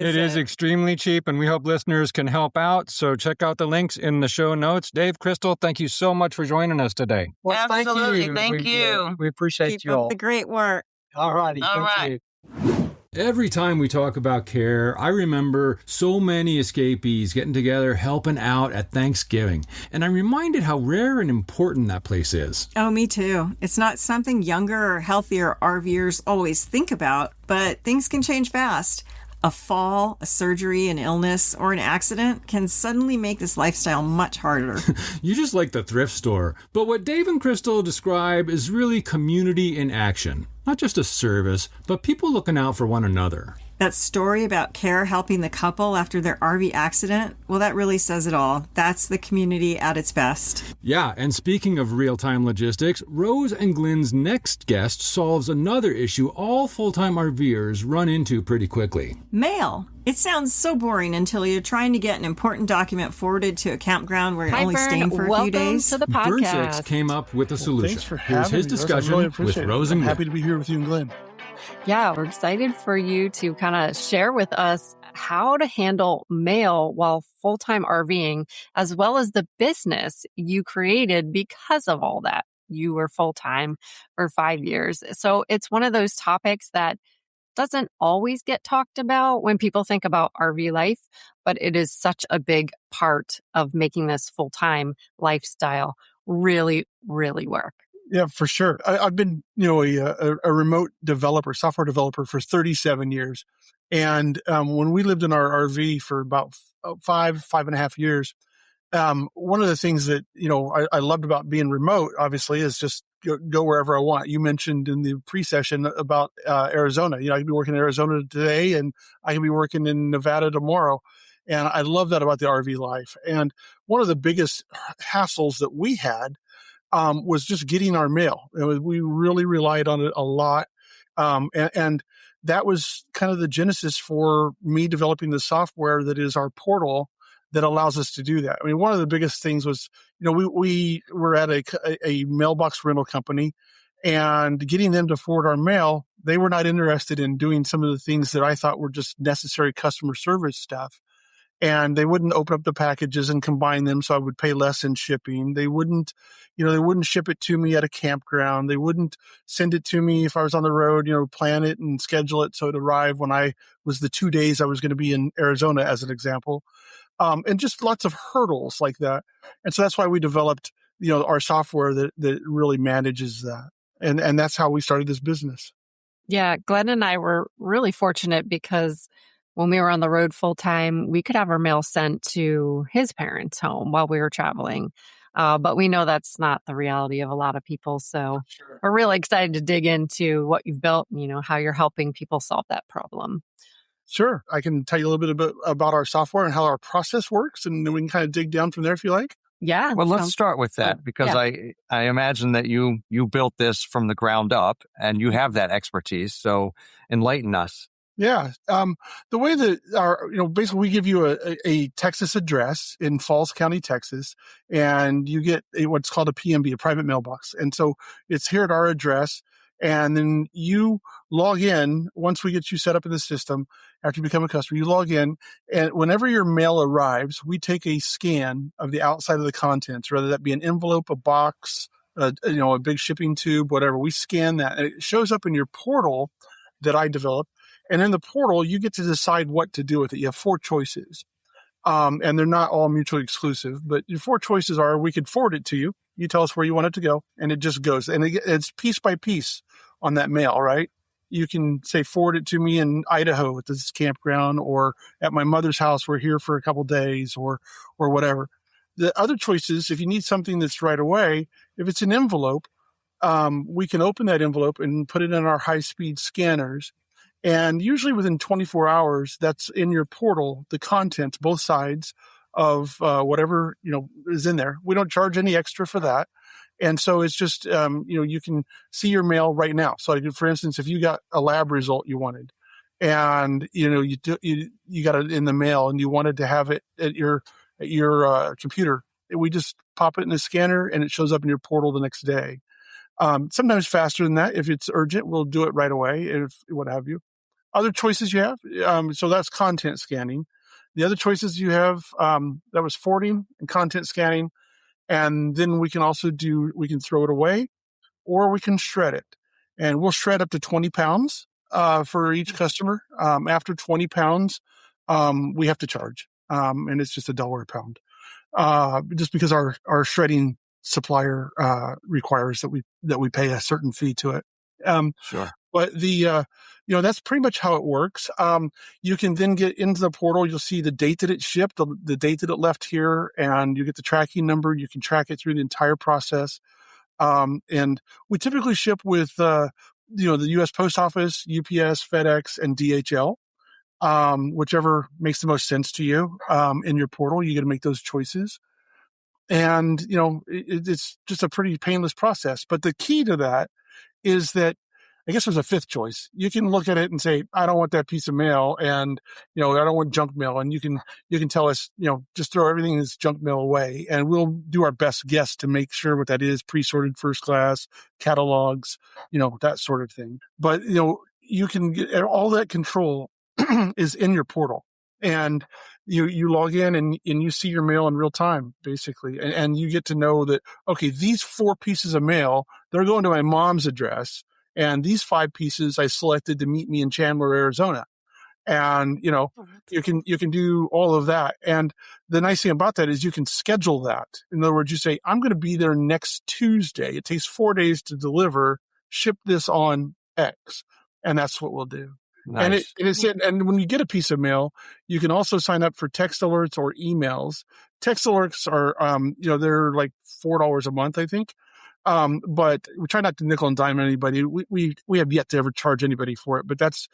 Speaker 8: It is extremely cheap, and we hope listeners can help out. So check out the links in the show notes. Dave, Crystal, thank you so much for joining us today.
Speaker 5: Well,
Speaker 4: Absolutely.
Speaker 5: thank you.
Speaker 4: Thank you.
Speaker 5: We appreciate
Speaker 7: Keep
Speaker 5: you
Speaker 7: up
Speaker 5: all.
Speaker 7: the great work.
Speaker 5: All righty.
Speaker 4: All
Speaker 5: Thank
Speaker 4: right.
Speaker 5: you.
Speaker 8: Every time we talk about care, I remember so many escapees getting together, helping out at Thanksgiving. And I'm reminded how rare and important that place is.
Speaker 7: Oh, me too. It's not something younger or healthier RVers always think about, but things can change fast. A fall, a surgery, an illness, or an accident can suddenly make this lifestyle much harder.
Speaker 8: You just like the thrift store. But what Dave and Crystal describe is really community in action. Not just a service, but people looking out for one another.
Speaker 7: That story about care helping the couple after their RV accident, well, that really says it all. That's the community at its best.
Speaker 8: Yeah, and speaking of real-time logistics, Rose and Glenn's next guest solves another issue all full-time RVers run into pretty quickly.
Speaker 7: Mail. It sounds so boring until you're trying to get an important document forwarded to a campground where you're only
Speaker 9: Vern.
Speaker 7: staying for a few days.
Speaker 9: To the
Speaker 8: Vern
Speaker 9: podcast.
Speaker 8: Six came up with a solution.
Speaker 1: Thanks for
Speaker 8: Here's
Speaker 1: having
Speaker 8: his
Speaker 1: me, Rose. I
Speaker 8: discussion
Speaker 1: really
Speaker 8: with
Speaker 1: appreciate it.
Speaker 8: Rose and
Speaker 1: I'm
Speaker 8: Glenn.
Speaker 1: happy to be here with you and Glenn.
Speaker 9: Yeah, we're excited for you to kind of share with us how to handle mail while full-time RVing, as well as the business you created because of all that. You were full-time for 5 years. So it's one of those topics that doesn't always get talked about when people think about RV life, but it is such a big part of making this full-time lifestyle really, really work.
Speaker 1: Yeah, for sure. I've been, a remote developer, software developer for 37 years. And when we lived in our RV for about 5.5 years, one of the things that, I loved about being remote, obviously, is just go wherever I want. You mentioned in the pre-session about Arizona. I could be working in Arizona today and I could be working in Nevada tomorrow. And I love that about the RV life. And one of the biggest hassles that we had was just getting our mail. We really relied on it a lot. And that was kind of the genesis for me developing the software that is our portal that allows us to do that. I mean, one of the biggest things was, we were at a mailbox rental company, and getting them to forward our mail, they were not interested in doing some of the things that I thought were just necessary customer service stuff. And they wouldn't open up the packages and combine them, so I would pay less in shipping. They wouldn't ship it to me at a campground. They wouldn't send it to me if I was on the road, plan it and schedule it so it arrived when I was the 2 days I was going to be in Arizona, as an example. And just lots of hurdles like that. And so that's why we developed, our software that really manages that. And that's how we started this business.
Speaker 9: Yeah, Glenn and I were really fortunate because when we were on the road full time, we could have our mail sent to his parents' home while we were traveling. But we know that's not the reality of a lot of people. So we're really excited to dig into what you've built and, how you're helping people solve that problem.
Speaker 1: Sure. I can tell you a little bit about our software and how our process works, and then we can kind of dig down from there if you like.
Speaker 9: Yeah.
Speaker 10: Well, let's start with that because I imagine that you built this from the ground up and you have that expertise. So enlighten us.
Speaker 1: Yeah. The way that basically we give you a Texas address in Falls County, Texas, and you get what's called a PMB, a private mailbox. And so it's here at our address. And then you log in once we get you set up in the system. After you become a customer, you log in, and whenever your mail arrives, we take a scan of the outside of the contents, whether that be an envelope, a box, a big shipping tube, whatever. We scan that, and it shows up in your portal that I developed. And in the portal, you get to decide what to do with it. You have 4 choices, and they're not all mutually exclusive. But your 4 choices are: we could forward it to you. You tell us where you want it to go, and it just goes. And it's piece by piece on that mail, right? You can say, forward it to me in Idaho at this campground, or at my mother's house. We're here for a couple days, or whatever. The other choices, if you need something that's right away, if it's an envelope, we can open that envelope and put it in our high-speed scanners. And usually within 24 hours, that's in your portal, the contents, both sides of whatever, is in there. We don't charge any extra for that. And so it's just, you can see your mail right now. So for instance, if you got a lab result you wanted, and, you got it in the mail and you wanted to have it at your computer, we just pop it in the scanner and it shows up in your portal the next day. Sometimes faster than that. If it's urgent, we'll do it right away, if what have you. Other choices you have, so that's content scanning. The other choices you have, that was forwarding and content scanning. And then we can also we can throw it away, or we can shred it. And we'll shred up to 20 pounds for each customer. After 20 pounds, we have to charge. And it's just $1 a pound. Just because our shredding supplier requires that we pay a certain fee to it.
Speaker 10: Sure.
Speaker 1: But that's pretty much how it works. You can then get into the portal. You'll see the date that it shipped, the date that it left here, and you get the tracking number. You can track it through the entire process. And we typically ship with, the U.S. Post Office, UPS, FedEx, and DHL. Whichever makes the most sense to you. In your portal, you got to make those choices. And, it's just a pretty painless process. But the key to that is that, I guess there's a fifth choice. You can look at it and say, I don't want that piece of mail, and, I don't want junk mail. And you can tell us, just throw everything that's junk mail away, and we'll do our best guess to make sure what that is, pre-sorted first class, catalogs, that sort of thing. But, you can get all that control is in your portal, and you log in and you see your mail in real time, basically. And you get to know that, okay, these 4 pieces of mail, they're going to my mom's address. And these 5 pieces I selected to meet me in Chandler, Arizona. And, you can do all of that. And the nice thing about that is you can schedule that. In other words, you say, I'm going to be there next Tuesday. It takes 4 days to deliver, ship this on X. And that's what we'll do.
Speaker 10: Nice.
Speaker 1: And when you get a piece of mail, you can also sign up for text alerts or emails. Text alerts are, they're like $4 a month, I think. But we try not to nickel and dime anybody. We have yet to ever charge anybody for it, but that's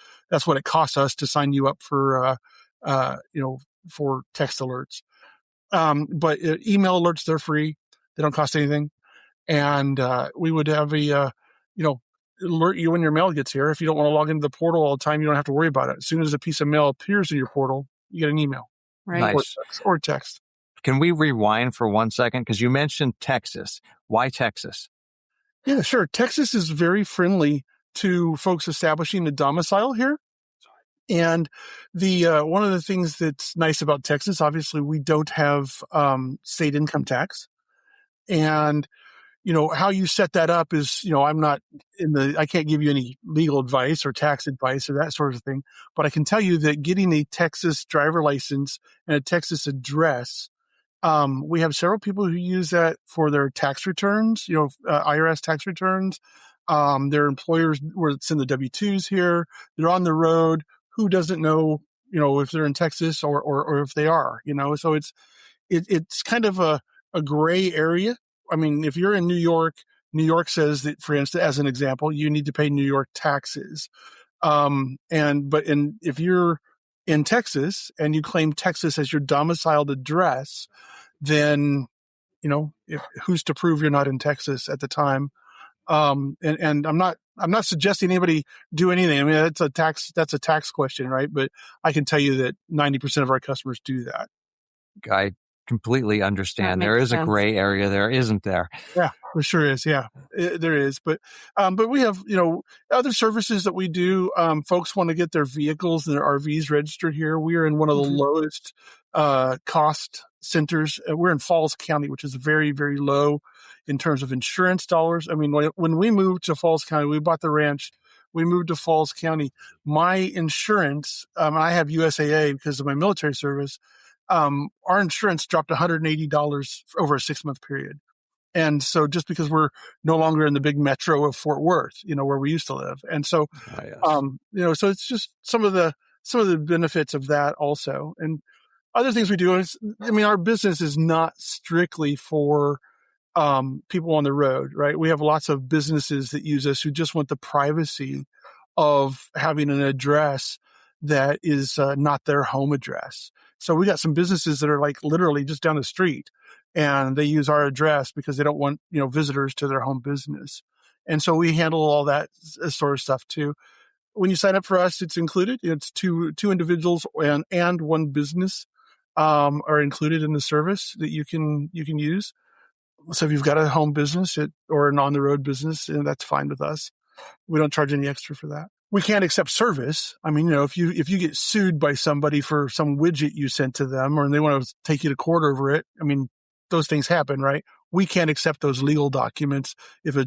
Speaker 1: what it costs us to sign you up for, for text alerts. But email alerts, they're free. They don't cost anything. And, we would have alert you when your mail gets here. If you don't want to log into the portal all the time, you don't have to worry about it. As soon as a piece of mail appears in your portal, you get an email.
Speaker 9: Right.
Speaker 10: Nice.
Speaker 1: Or text.
Speaker 10: Can we rewind for 1 second? Because you mentioned Texas. Why Texas?
Speaker 1: Yeah, sure. Texas is very friendly to folks establishing a domicile here. And the one of the things that's nice about Texas, obviously, we don't have state income tax. And, how you set that up is, I'm not I can't give you any legal advice or tax advice or that sort of thing. But I can tell you that getting a Texas driver license and a Texas address, we have several people who use that for their tax returns, IRS tax returns. Their employers, where it's in the W-2s here, they're on the road. Who doesn't know, if they're in Texas or if they are, so it's kind of a gray area. I mean, if you're in New York says that, for instance, as an example, you need to pay New York taxes. If you're in Texas and you claim Texas as your domiciled address, then, who's to prove you're not in Texas at the time? And I'm not suggesting anybody do anything. I mean, that's a tax question, right? But I can tell you that 90% of our customers do that.
Speaker 10: I completely understand.
Speaker 9: That
Speaker 10: There
Speaker 9: makes
Speaker 10: is
Speaker 9: sense.
Speaker 10: a gray area there, isn't there?
Speaker 1: Yeah, there sure is. Yeah, there is. But we have, other services that we do. Folks want to get their vehicles and their RVs registered here. We are in one of the lowest cost centers. We're in Falls County, which is very, very low in terms of insurance dollars. I mean, when we moved to Falls County, we bought the ranch. We moved to Falls County. My insurance, I have USAA because of my military service. Our insurance dropped $180 over a 6-month period. And so just because we're no longer in the big metro of Fort Worth, where we used to live. And so, so it's just some of the benefits of that also. And other things we do is, our business is not strictly for people on the road, right? We have lots of businesses that use us who just want the privacy of having an address that is not their home address. So we got some businesses that are like literally just down the street, and they use our address because they don't want, visitors to their home business. And so we handle all that sort of stuff too. When you sign up for us, it's included. It's two individuals and one business are included in the service that you can use. So if you've got a home business or an on the road business, that's fine with us. We don't charge any extra for that. We can't accept service. I mean, if you get sued by somebody for some widget you sent to them, or they want to take you to court over it, I mean, those things happen, right? We can't accept those legal documents if a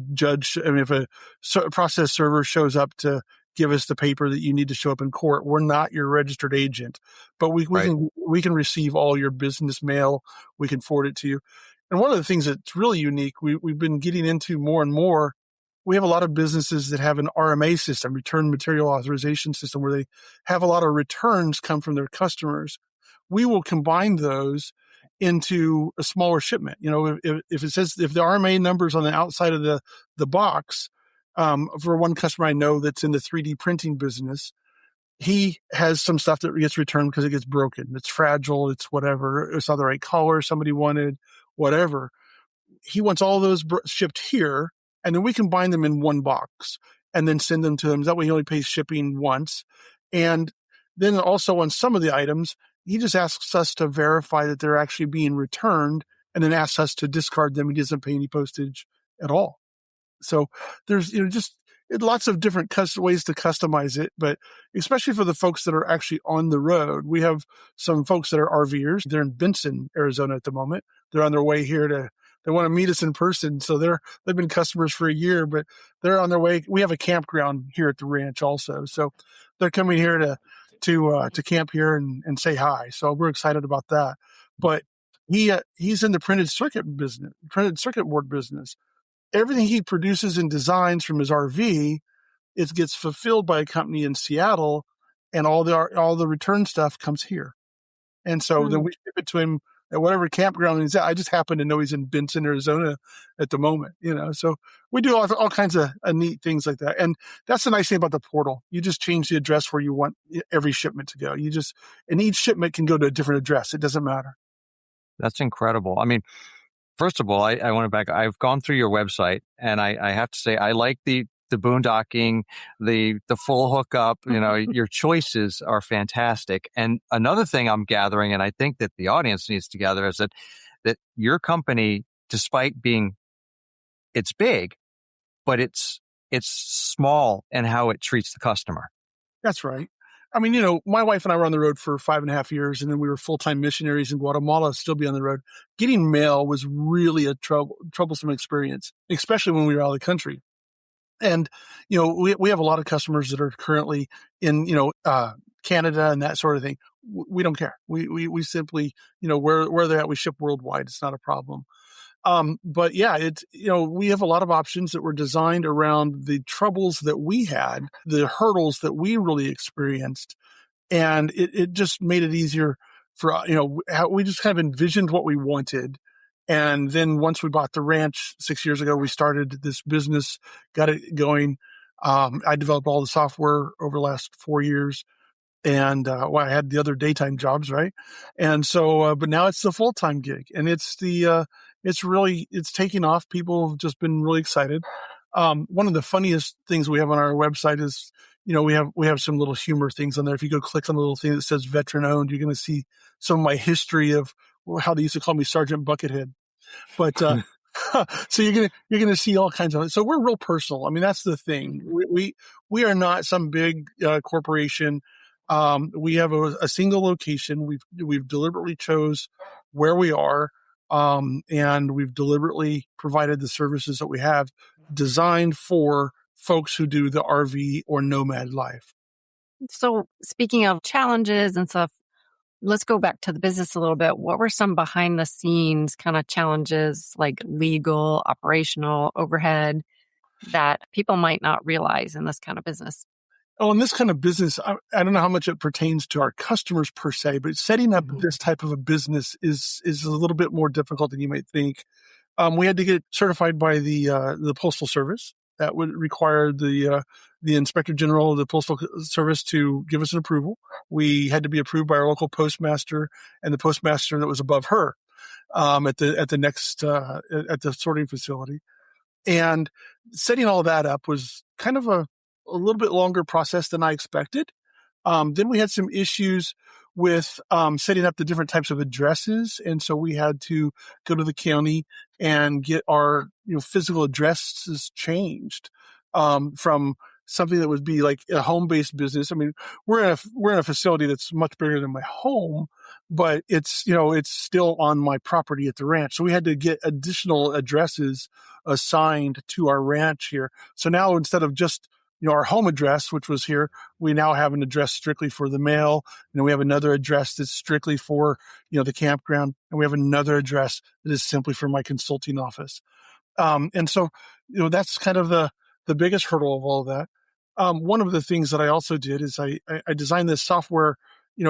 Speaker 1: process server shows up to give us the paper that you need to show up in court. We're not your registered agent, but we can receive all your business mail. We can forward it to you. And one of the things that's really unique, we've been getting into more and more. We have a lot of businesses that have an RMA system, return material authorization system, where they have a lot of returns come from their customers. We will combine those into a smaller shipment. If it says, if the RMA number's on the outside of the box, for one customer I know that's in the 3D printing business, he has some stuff that gets returned because it gets broken. It's fragile. It's whatever. It's not the right color somebody wanted, whatever. He wants all those shipped here, and then we combine them in one box and then send them to him. That way he only pays shipping once. And then also on some of the items, he just asks us to verify that they're actually being returned, and then asks us to discard them. He doesn't pay any postage at all. So there's just lots of different ways to customize it, but especially for the folks that are actually on the road. We have some folks that are RVers. They're in Benson, Arizona at the moment. They're on their way here they want to meet us in person. So they've been customers for a year, but they're on their way. We have a campground here at the ranch also. So they're coming here to camp here and say hi. So we're excited about that. But he's in the printed circuit board business. Everything he produces and designs from his RV, it gets fulfilled by a company in Seattle, and all the return stuff comes here. And so then we ship it to him at whatever campground he's at. I just happen to know he's in Benson, Arizona at the moment, So we do all kinds of neat things like that. And that's the nice thing about the portal. You just change the address where you want every shipment to go. And each shipment can go to a different address. It doesn't matter.
Speaker 10: That's incredible. I mean, first of all, I want to back. I've gone through your website, and I have to say I like the boondocking, the full hookup. Your choices are fantastic. And another thing I'm gathering, and I think that the audience needs to gather, is that your company, despite being, it's big, but it's small in how it treats the customer.
Speaker 1: That's right. I mean, my wife and I were on the road for 5.5 years, and then we were full-time missionaries in Guatemala, still be on the road. Getting mail was really a troublesome experience, especially when we were out of the country. And, we have a lot of customers that are currently in, Canada and that sort of thing. We don't care. We simply, where they're at, we ship worldwide. It's not a problem. But yeah, we have a lot of options that were designed around the troubles that we had, the hurdles that we really experienced. And it just made it easier for, how we just kind of envisioned what we wanted. And then once we bought the ranch 6 years ago, we started this business, got it going. I developed all the software over the last 4 years. And, I had the other daytime jobs, right? And so, but now it's the full-time gig, and it's taking off. People have just been really excited. One of the funniest things we have on our website is, we have some little humor things on there. If you go click on the little thing that says veteran owned, you're going to see some of my history of how they used to call me Sergeant Buckethead. But, so you're gonna see all kinds of it. So we're real personal. I mean, that's the thing. We are not some big corporation. We have a single location. We've deliberately chose where we are, and we've deliberately provided the services that we have designed for folks who do the RV or nomad life.
Speaker 9: So speaking of challenges and stuff, let's go back to the business a little bit. What were some behind the scenes kind of challenges, like legal, operational, overhead, that people might not realize in this kind of business?
Speaker 1: Oh, in this kind of business, I don't know how much it pertains to our customers per se, but setting up this type of a business is a little bit more difficult than you might think. We had to get certified by the Postal Service. That would require the Inspector General of the Postal Service to give us an approval. We had to be approved by our local postmaster and the postmaster that was above her at the sorting facility. And setting all that up was kind of a little bit longer process than I expected. Then we had some issues with setting up the different types of addresses, and so we had to go to the county and get our physical addresses changed from something that would be like a home-based business. I mean, we're in a facility that's much bigger than my home, but it's still on my property at the ranch. So we had to get additional addresses assigned to our ranch here. So now instead of just our home address, which was here, we now have an address strictly for the mail. And we have another address that's strictly for, the campground. And we have another address that is simply for my consulting office. And so, that's kind of the biggest hurdle of all of that. One of the things that I also did is I designed this software,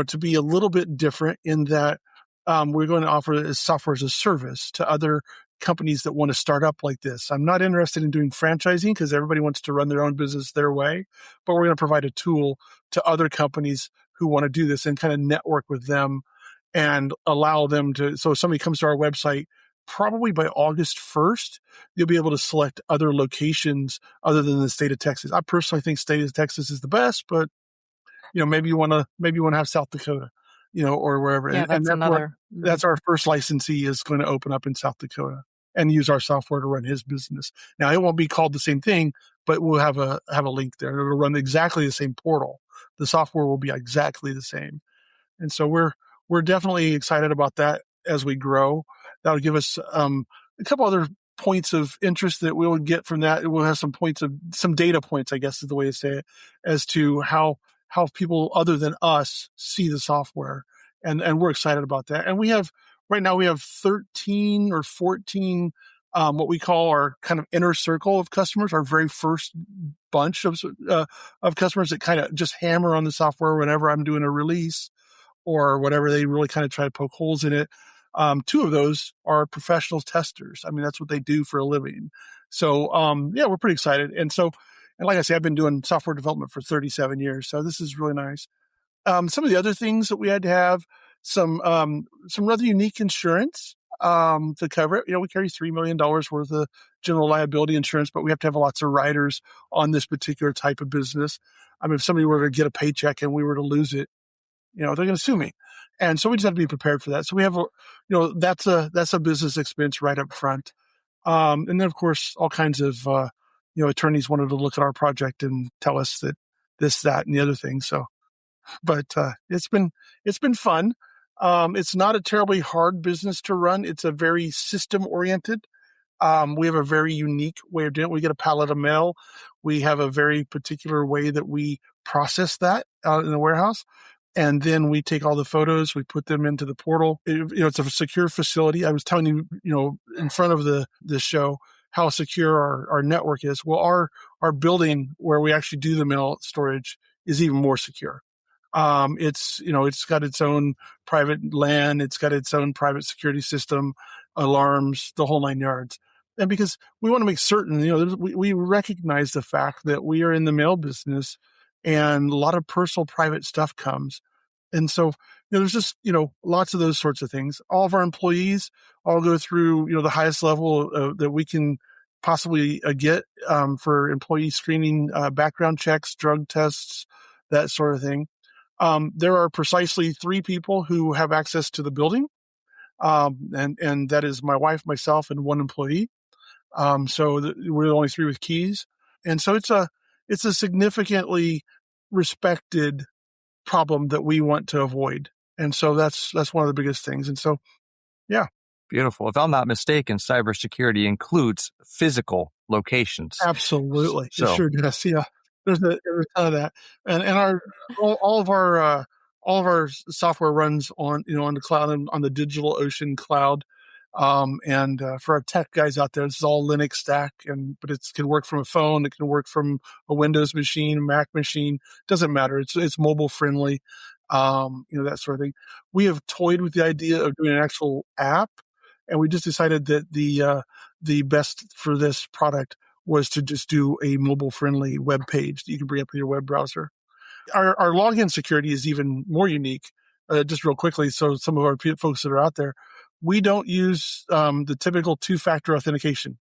Speaker 1: to be a little bit different in that we're going to offer this software as a service to other companies that want to start up like this. I'm not interested in doing franchising because everybody wants to run their own business their way, but we're going to provide a tool to other companies who want to do this and kind of network with them and allow them to. So if somebody comes to our website, probably by August 1st, you'll be able to select other locations other than the state of Texas. I personally think state of Texas is the best, but maybe you want to have South Dakota, or wherever.
Speaker 9: Yeah,
Speaker 1: and
Speaker 9: that's
Speaker 1: our first licensee is going to open up in South Dakota and use our software to run his business. Now it won't be called the same thing, but we'll have a link there. It'll run exactly the same portal. The software will be exactly the same. And so we're definitely excited about that as we grow. That'll give us a couple other points of interest that we will get from that. We'll have some data points, I guess is the way to say it, as to how people other than us see the software. And we're excited about that. And right now we have 13 or 14 what we call our kind of inner circle of customers, our very first bunch of customers that kind of just hammer on the software whenever I'm doing a release or whatever. They really kind of try to poke holes in it. 2 of those are professional testers. I mean, that's what they do for a living. So, we're pretty excited. And like I say, I've been doing software development for 37 years. So this is really nice. Some of the other things that we had to have some rather unique insurance to cover it. We carry $3 million worth of general liability insurance, but we have to have lots of riders on this particular type of business. I mean, if somebody were to get a paycheck and we were to lose it, they're going to sue me. And so we just have to be prepared for that. So we have, that's a business expense right up front. And then of course, all kinds of, attorneys wanted to look at our project and tell us that this, that, and the other thing. So, but, it's been fun. It's not a terribly hard business to run. It's a very system oriented. We have a very unique way of doing it. We get a pallet of mail. We have a very particular way that we process that out in the warehouse. And then we take all the photos, we put them into the portal. It's a secure facility. I was telling you, in front of the show, how secure our network is. Well, our building where we actually do the mail storage is even more secure. It's got its own private LAN. It's got its own private security system, alarms, the whole 9 yards. And because we want to make certain, we recognize the fact that we are in the mail business and a lot of personal private stuff comes. And so, there's just, lots of those sorts of things. All of our employees all go through, the highest level that we can possibly get for employee screening, background checks, drug tests, that sort of thing. There are precisely 3 people who have access to the building. And that is my wife, myself, and 1 employee. We're the only 3 with keys. And so it's a significantly respected problem that we want to avoid. And so that's one of the biggest things. And so, yeah.
Speaker 10: Beautiful. If I'm not mistaken, cybersecurity includes physical locations.
Speaker 1: Absolutely. It sure does. Yeah. There's a ton of that. And all of our software runs on the cloud and on the DigitalOcean cloud. And for our tech guys out there, this is all Linux stack, but it can work from a phone. It can work from a Windows machine, a Mac machine. Doesn't matter. It's mobile friendly, that sort of thing. We have toyed with the idea of doing an actual app, and we just decided that the best for this product was to just do a mobile friendly web page that you can bring up in your web browser. Our login security is even more unique. Just real quickly, so some of our folks that are out there, we don't use the typical 2-factor authentication.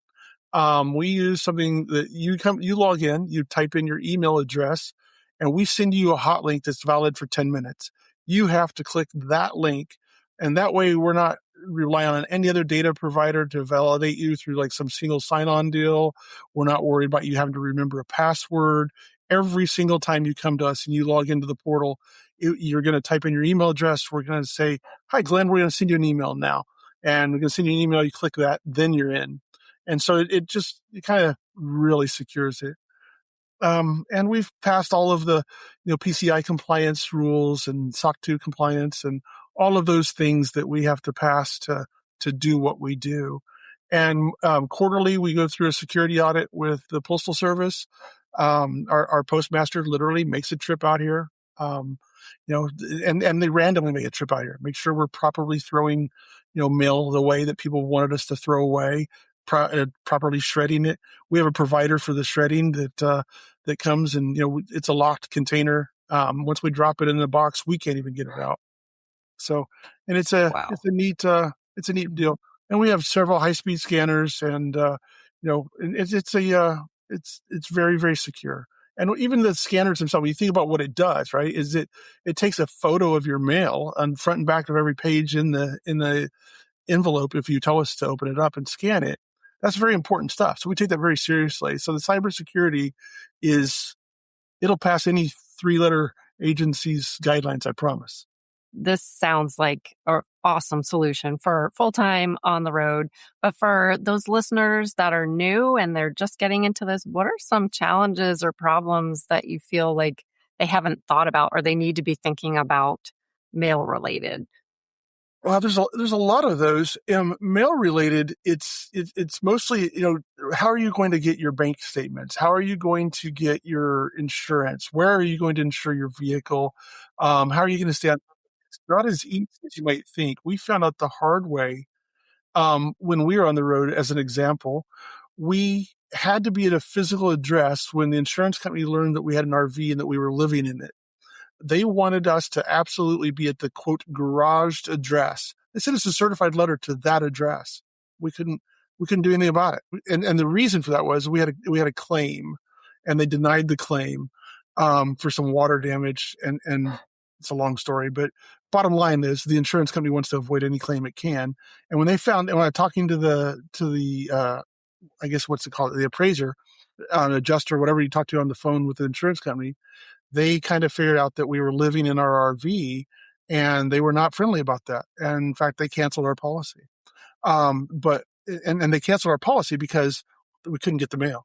Speaker 1: We use something that you log in, you type in your email address, and we send you a hot link that's valid for 10 minutes. You have to click that link, and that way we're not relying on any other data provider to validate you through like some single sign-on deal. We're not worried about you having to remember a password. Every single time you come to us and you log into the portal, you're going to type in your email address. We're going to say, "Hi, Glenn, we're going to send you an email now." And we're going to send you an email. You click that, then you're in. And so it kind of really secures it. And we've passed all of the, PCI compliance rules and SOC 2 compliance and all of those things that we have to pass to do what we do. And quarterly, we go through a security audit with the Postal Service. Our postmaster literally makes a trip out here, and they randomly make a trip out here, make sure we're properly throwing, mail the way that people wanted us to throw away, properly shredding it. We have a provider for the shredding that comes, and it's a locked container. Once we drop it in the box, we can't even get it out. So, and it's a neat deal. And we have several high-speed scanners, and it's very, very secure. And even the scanners themselves, when you think about what it does, right, is it takes a photo of your mail on front and back of every page in the envelope if you tell us to open it up and scan it. That's very important stuff. So we take that very seriously. So the cybersecurity it'll pass any 3-letter agency's guidelines, I promise.
Speaker 9: This sounds like an awesome solution for full-time on the road. But for those listeners that are new and they're just getting into this, what are some challenges or problems that you feel like they haven't thought about or they need to be thinking about mail related?
Speaker 1: Well, there's a lot of those. Mail related, it's mostly, how are you going to get your bank statements? How are you going to get your insurance? Where are you going to insure your vehicle? How are you going to stay on? It's not as easy as you might think. We found out the hard way when we were on the road. As an example, we had to be at a physical address when the insurance company learned that we had an RV and that we were living in it. They wanted us to absolutely be at the, quote, garaged address. They sent us a certified letter to that address. We couldn't do anything about it. And the reason for that was we had a claim, and they denied the claim for some water damage. And it's a long story, but bottom line is the insurance company wants to avoid any claim it can. And when I'm talking to the I guess what's it called, the appraiser, adjuster, whatever you talk to on the phone with the insurance company, they kind of figured out that we were living in our RV, and they were not friendly about that. And in fact, they canceled our policy. But they canceled our policy because we couldn't get the mail.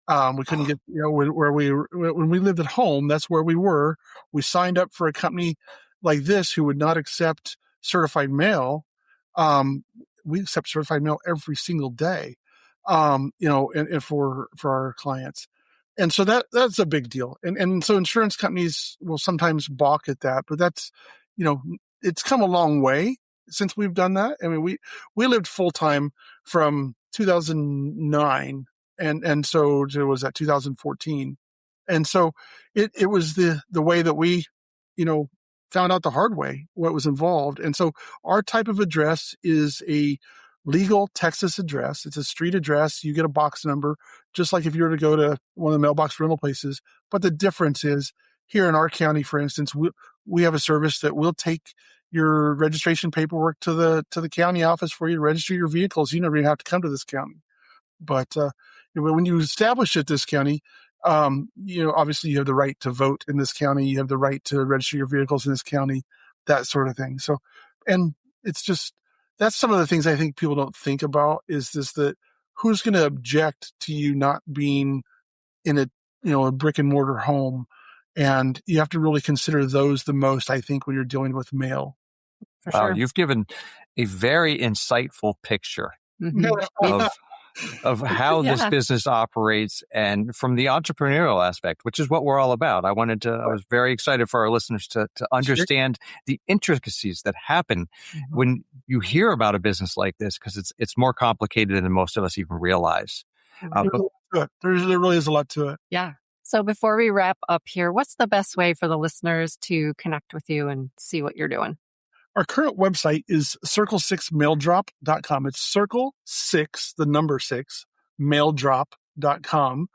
Speaker 1: We couldn't get, when we lived at home, that's where we were. We signed up for a company like this who would not accept certified mail. We accept certified mail every single day, and for our clients. And so that's a big deal. And so insurance companies will sometimes balk at that, but that's, it's come a long way since we've done that. I mean, we lived full time from 2009. And so it was at 2014. And so it was the way that we, found out the hard way what was involved. And so our type of address is a legal Texas address. It's a street address. You get a box number, just like if you were to go to one of the mailbox rental places. But the difference is here in our county, for instance, we have a service that will take your registration paperwork to the county office for you to register your vehicles. You never even have to come to this county. But when you establish at this county, obviously you have the right to vote in this county. You have the right to register your vehicles in this county, that sort of thing. So, and it's just, that's some of the things I think people don't think about is that who's going to object to you not being in a brick and mortar home. And you have to really consider those the most, I think, when you're dealing with mail.
Speaker 9: For sure.
Speaker 10: You've given a very insightful picture of how this business operates, and from the entrepreneurial aspect, which is what we're all about. I was very excited for our listeners to understand the intricacies that happen when you hear about a business like this, because it's more complicated than most of us even realize.
Speaker 1: There really is a lot to it.
Speaker 9: Yeah. So before we wrap up here, what's the best way for the listeners to connect with you and see what you're doing?
Speaker 1: Our current website is circle6maildrop.com. It's circle 6, the number 6, maildrop.com.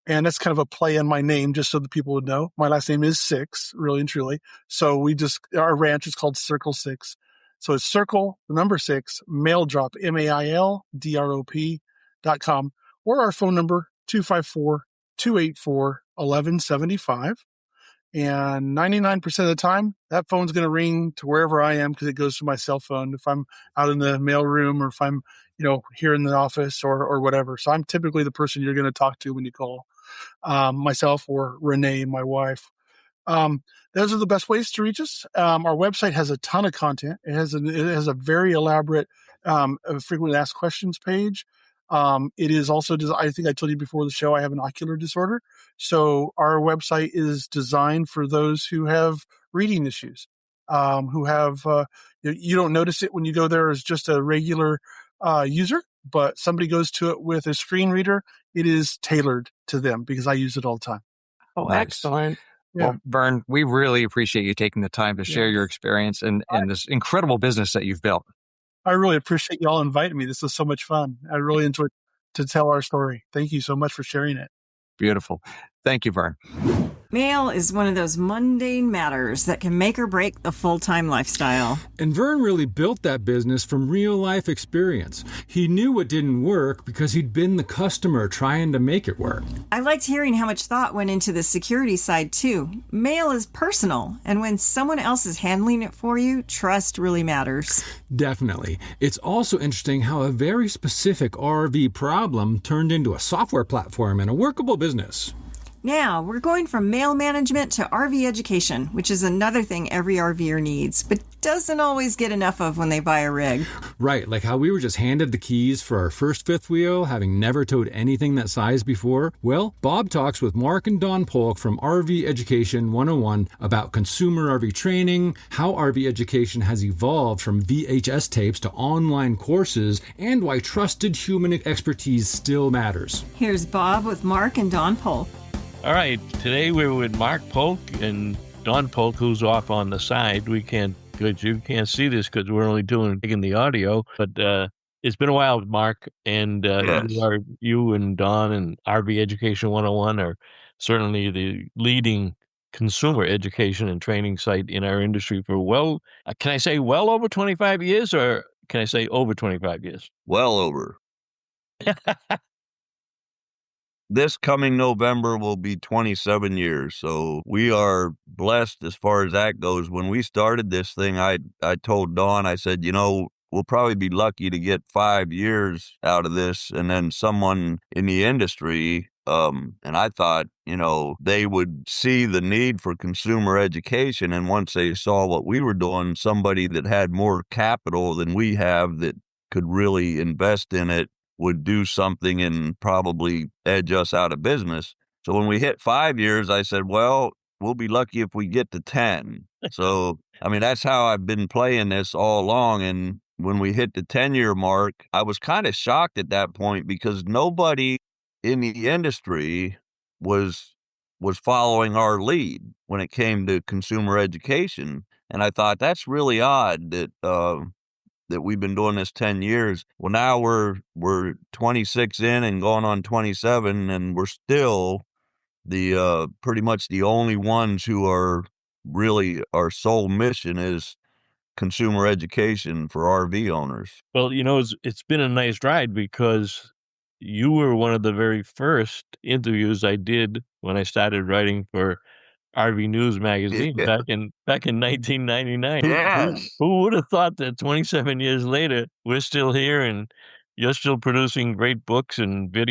Speaker 1: And that's kind of a play on my name, just so that people would know. My last name is Six, really and truly. So our ranch is called Circle 6. So it's circle, the number 6, maildrop, maildrop.com, or our phone number, 254-284-1175. And 99% of the time, that phone's going to ring to wherever I am, because it goes to my cell phone if I'm out in the mail room or if I'm, here in the office or whatever. So I'm typically the person you're going to talk to when you call. myself or Renee, my wife. Those are the best ways to reach us. Our website has a ton of content. It has a very elaborate frequently asked questions page. It is also, I think I told you before the show, I have an ocular disorder. So our website is designed for those who have reading issues, who have, you don't notice it when you go there as just a regular user, but somebody goes to it with a screen reader. It is tailored to them because I use it all the time.
Speaker 9: Oh,
Speaker 10: Nice.
Speaker 9: excellent.
Speaker 1: Yeah.
Speaker 10: Well, Vern, we really appreciate you taking the time to share your experience and this incredible business that you've built.
Speaker 1: I really appreciate you all inviting me. This was so much fun. I really enjoyed to tell our story. Thank you so much for sharing it.
Speaker 10: Beautiful. Thank you, Vern.
Speaker 7: Mail is one of those mundane matters that can make or break the full-time lifestyle.
Speaker 8: And Vern really built that business from real-life experience. He knew what didn't work because he'd been the customer trying to make it work.
Speaker 7: I liked hearing how much thought went into the security side, too. Mail is personal, and when someone else is handling it for you, trust really matters.
Speaker 8: Definitely. It's also interesting how a very specific RV problem turned into a software platform and a workable business.
Speaker 7: Now, we're going from mail management to RV education, which is another thing every RVer needs, but doesn't always get enough of when they buy a rig.
Speaker 8: Right, like how we were just handed the keys for our first fifth wheel, having never towed anything that size before. Well, Bob talks with Mark and Don Polk from RV Education 101 about consumer RV training, how RV education has evolved from VHS tapes to online courses, and why trusted human expertise still matters.
Speaker 7: Here's Bob with Mark and Don Polk.
Speaker 11: All right, today we're with Mark Polk and Don Polk, who's off on the side. You can't see this because we're only taking the audio, but it's been a while with Mark, and
Speaker 3: Yes.
Speaker 11: you and Don and RV Education 101 are certainly the leading consumer education and training site in our industry for can I say well over 25 years, or can I say over 25 years?
Speaker 3: Well over. This coming November will be 27 years, so we are blessed as far as that goes. When we started this thing, I told Dawn, I said, we'll probably be lucky to get 5 years out of this, and then someone in the industry, and I thought, they would see the need for consumer education, and once they saw what we were doing, somebody that had more capital than we have that could really invest in it would do something and probably edge us out of business. So when we hit 5 years, I said, well, we'll be lucky if we get to 10. So, that's how I've been playing this all along. And when we hit the 10-year mark, I was kind of shocked at that point because nobody in the industry was following our lead when it came to consumer education. And I thought that's really odd that we've been doing this 10 years. Well, now we're 26 in and going on 27, and we're still the pretty much the only ones who are really, our sole mission is consumer education for RV owners.
Speaker 11: Well, it's been a nice ride because you were one of the very first interviews I did when I started writing for RV News magazine back in 1999.
Speaker 3: Yes.
Speaker 11: Who would have thought that 27 years later we're still here and you're still producing great books and not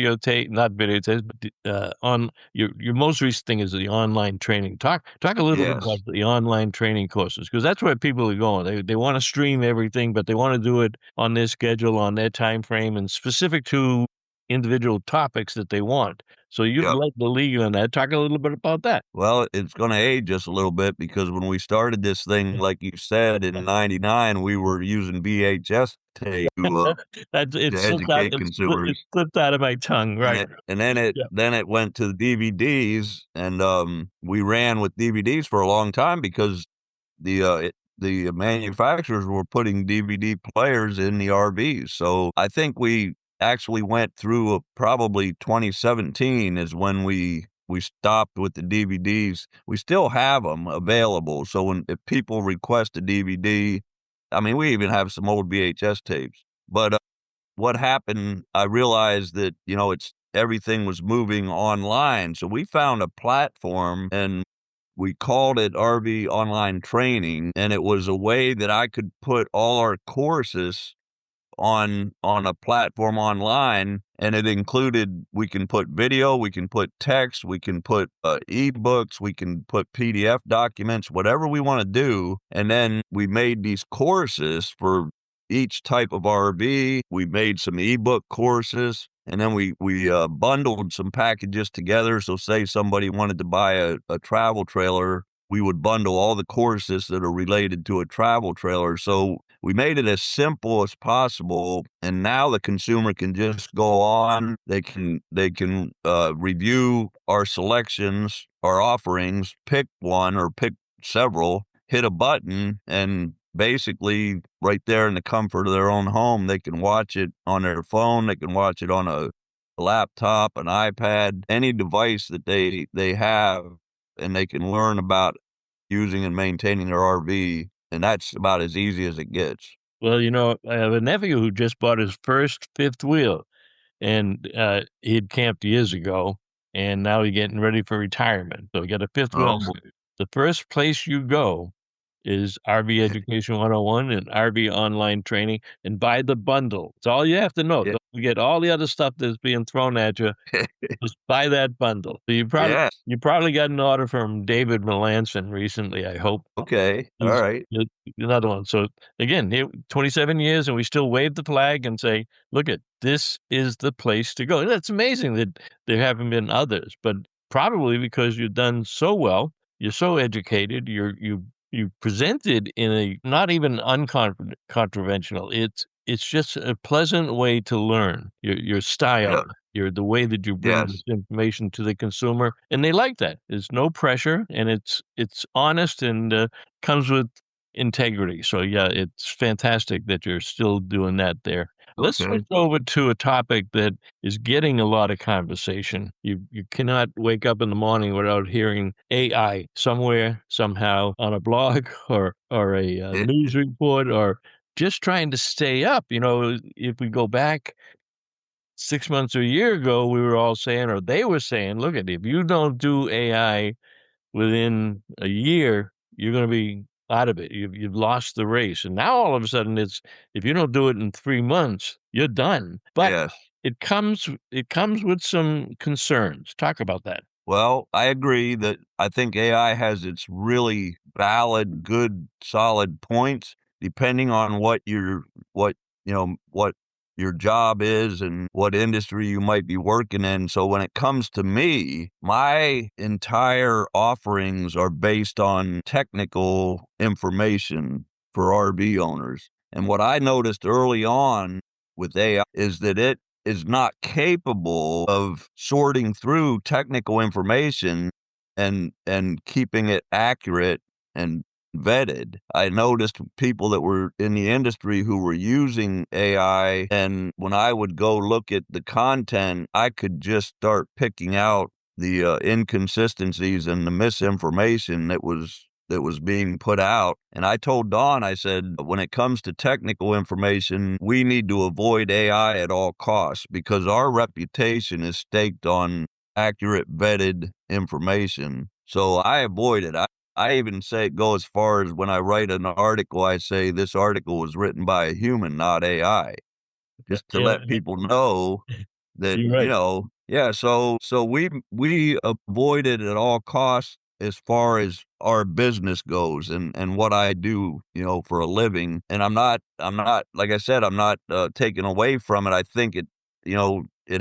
Speaker 11: videotapes, but on your most recent thing is the online training. Talk a little bit about the online training courses, because that's where people are going. They want to stream everything, but they want to do it on their schedule, on their time frame, and specific to individual topics that they want. So you've led the league on that. Talk a little bit about that.
Speaker 3: Well, it's going to age us a little bit because when we started this thing, like you said, in '99, we were using VHS tape to educate consumers.
Speaker 11: It slipped out of my tongue, right?
Speaker 3: And then it went to DVDs, and we ran with DVDs for a long time because the manufacturers were putting DVD players in the RVs. So I think we actually went through probably 2017 is when we stopped with the DVDs. We still have them available. So if people request a DVD, we even have some old VHS tapes. But what happened, I realized that, everything was moving online. So we found a platform and we called it RV Online Training. And it was a way that I could put all our courses on a platform online, and it included, we can put video, we can put text, we can put ebooks, we can put PDF documents, whatever we want to do. And then we made these courses for each type of RV. We made some ebook courses, and then we bundled some packages together. So say somebody wanted to buy a travel trailer, we would bundle all the courses that are related to a travel trailer. So we made it as simple as possible, and now the consumer can just go on. They can review our selections, our offerings, pick one or pick several, hit a button, and basically right there in the comfort of their own home, they can watch it on their phone. They can watch it on a laptop, an iPad, any device that they have, and they can learn about using and maintaining their RV, and that's about as easy as it gets.
Speaker 11: Well, I have a nephew who just bought his first fifth wheel, and he'd camped years ago, and now he's getting ready for retirement. So he got a fifth wheel. The first place you go is RV Education 101 and RV online training, and buy the bundle. It's all you have to know.
Speaker 3: Yeah.
Speaker 11: Don't forget all the other stuff that's being thrown at you. Just buy that bundle. So you probably got an order from David Melanson recently, I hope.
Speaker 3: Okay. All right.
Speaker 11: Another one. So again, 27 years, and we still wave the flag and say, look at, this is the place to go. And it's amazing that there haven't been others, but probably because you've done so well, you're so educated, you presented in a not even unconventional. It's just a pleasant way to learn. Your style, the way that you bring this information to the consumer, and they like that. There's no pressure, and it's honest and comes with integrity. So yeah, it's fantastic that you're still doing that there. Let's switch over to a topic that is getting a lot of conversation. You cannot wake up in the morning without hearing AI somewhere, somehow, on a blog or a news report, or just trying to stay up. If we go back 6 months or a year ago, we were all saying, or they were saying, look at, if you don't do AI within a year, you're going to be out of it. You've lost the race. And now all of a sudden it's, if you don't do it in 3 months, you're done. But it comes with some concerns. Talk about that.
Speaker 3: Well, I agree that I think AI has its really valid, good, solid points, depending on what your job is and what industry you might be working in. So when it comes to me, my entire offerings are based on technical information for RV owners. And what I noticed early on with AI is that it is not capable of sorting through technical information and keeping it accurate and vetted. I noticed people that were in the industry who were using AI, and when I would go look at the content, I could just start picking out the inconsistencies and the misinformation that was being put out. And I told Dawn, I said, when it comes to technical information, we need to avoid AI at all costs, because our reputation is staked on accurate, vetted information. So I avoid it. I even go as far as when I write an article, I say this article was written by a human, not AI, just to let people know that, so we avoid it at all costs as far as our business goes and what I do, for a living. And I'm not, like I said, I'm not taking away from it. I think it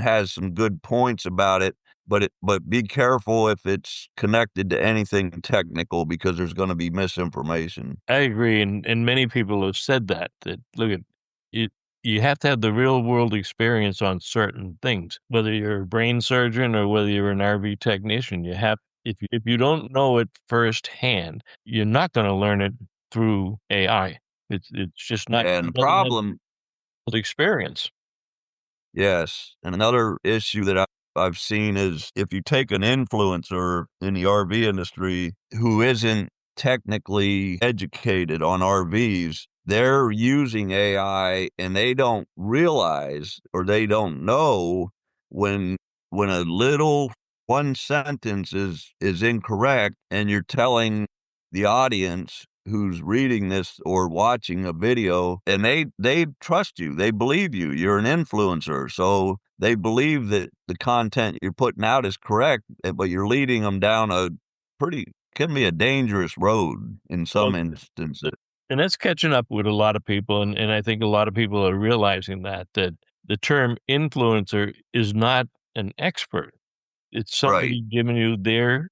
Speaker 3: has some good points about it. But be careful if it's connected to anything technical, because there's going to be misinformation.
Speaker 11: I agree, and many people have said that look at it. You have to have the real world experience on certain things, whether you're a brain surgeon or whether you're an RV technician. You have, if you don't know it firsthand, you're not going to learn it through AI. It's just not.
Speaker 3: And the problem,
Speaker 11: experience.
Speaker 3: Yes, and another issue that I've seen is if you take an influencer in the RV industry who isn't technically educated on RVs, they're using AI and they don't realize, or they don't know when a little one sentence is incorrect, and you're telling the audience who's reading this or watching a video, and they trust you. They believe you. You're an influencer. So they believe that the content you're putting out is correct, but you're leading them down can be a dangerous road in some instances.
Speaker 11: And that's catching up with a lot of people. And I think a lot of people are realizing that the term influencer is not an expert. It's somebody giving you they're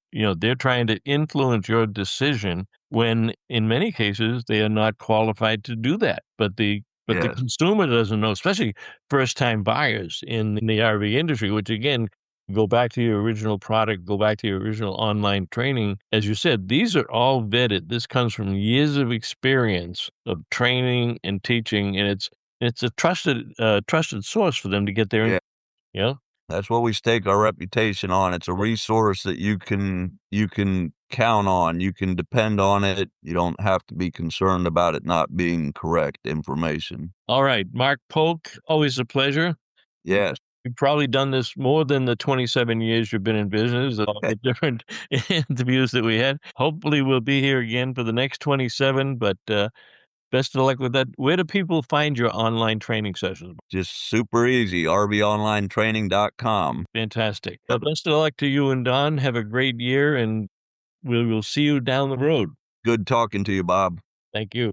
Speaker 11: trying to influence your decision when in many cases they are not qualified to do that. But the consumer doesn't know, especially first-time buyers in the RV industry, which again, go back to your original product, go back to your original online training. As you said, these are all vetted. This comes from years of experience of training and teaching, and it's a trusted source for them to get their,
Speaker 3: That's what we stake our reputation on. It's a resource that you can count on. You can depend on it. You don't have to be concerned about it not being correct information.
Speaker 11: All right, Mark Polk, always a pleasure.
Speaker 3: Yes.
Speaker 11: You've probably done this more than the 27 years you've been in business, all the different interviews that we had. Hopefully we'll be here again for the next 27, but best of luck with that. Where do people find your online training sessions?
Speaker 3: Just super easy, rvonlinetraining.com.
Speaker 11: Fantastic. Well, best of luck to you and Don. Have a great year, and we'll see you down the road.
Speaker 3: Good talking to you, Bob.
Speaker 11: Thank you.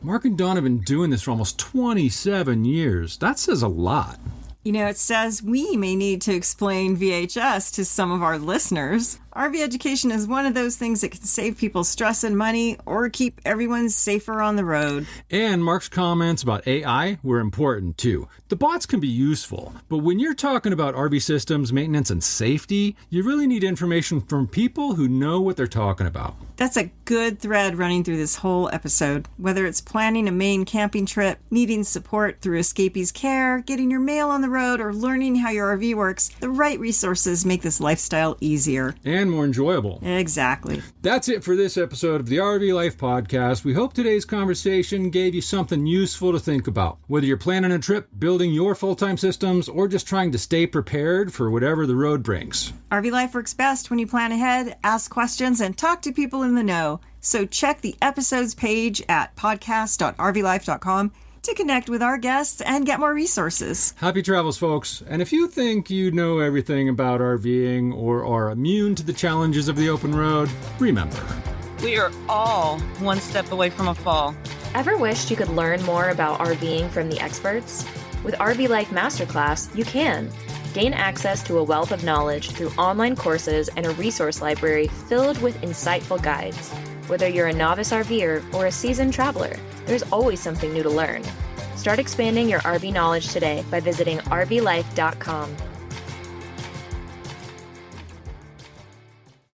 Speaker 8: Mark and Don have been doing this for almost 27 years. That says a lot.
Speaker 7: You know, it says we may need to explain VHS to some of our listeners. RV education is one of those things that can save people stress and money or keep everyone safer on the road.
Speaker 8: And Mark's comments about AI were important too. The bots can be useful, but when you're talking about RV systems, maintenance, and safety, you really need information from people who know what they're talking about.
Speaker 7: That's a good thread running through this whole episode. Whether it's planning a Maine camping trip, needing support through Escapees Care, getting your mail on the road, or learning how your RV works, the right resources make this lifestyle easier.
Speaker 8: And more enjoyable.
Speaker 7: Exactly.
Speaker 8: That's it for this episode of the RV Life Podcast. We hope today's conversation gave you something useful to think about. Whether you're planning a trip, building your full-time systems, or just trying to stay prepared for whatever the road brings.
Speaker 7: RV Life works best when you plan ahead, ask questions, and talk to people in the know. So check the episodes page at podcast.rvlife.com to connect with our guests and get more resources.
Speaker 8: Happy travels, folks. And if you think you know everything about RVing or are immune to the challenges of the open road, remember,
Speaker 4: we are all one step away from a fall.
Speaker 12: Ever wished you could learn more about RVing from the experts? With RV Life Masterclass, you can. Gain access to a wealth of knowledge through online courses and a resource library filled with insightful guides. Whether you're a novice RVer or a seasoned traveler, there's always something new to learn. Start expanding your RV knowledge today by visiting rvlife.com.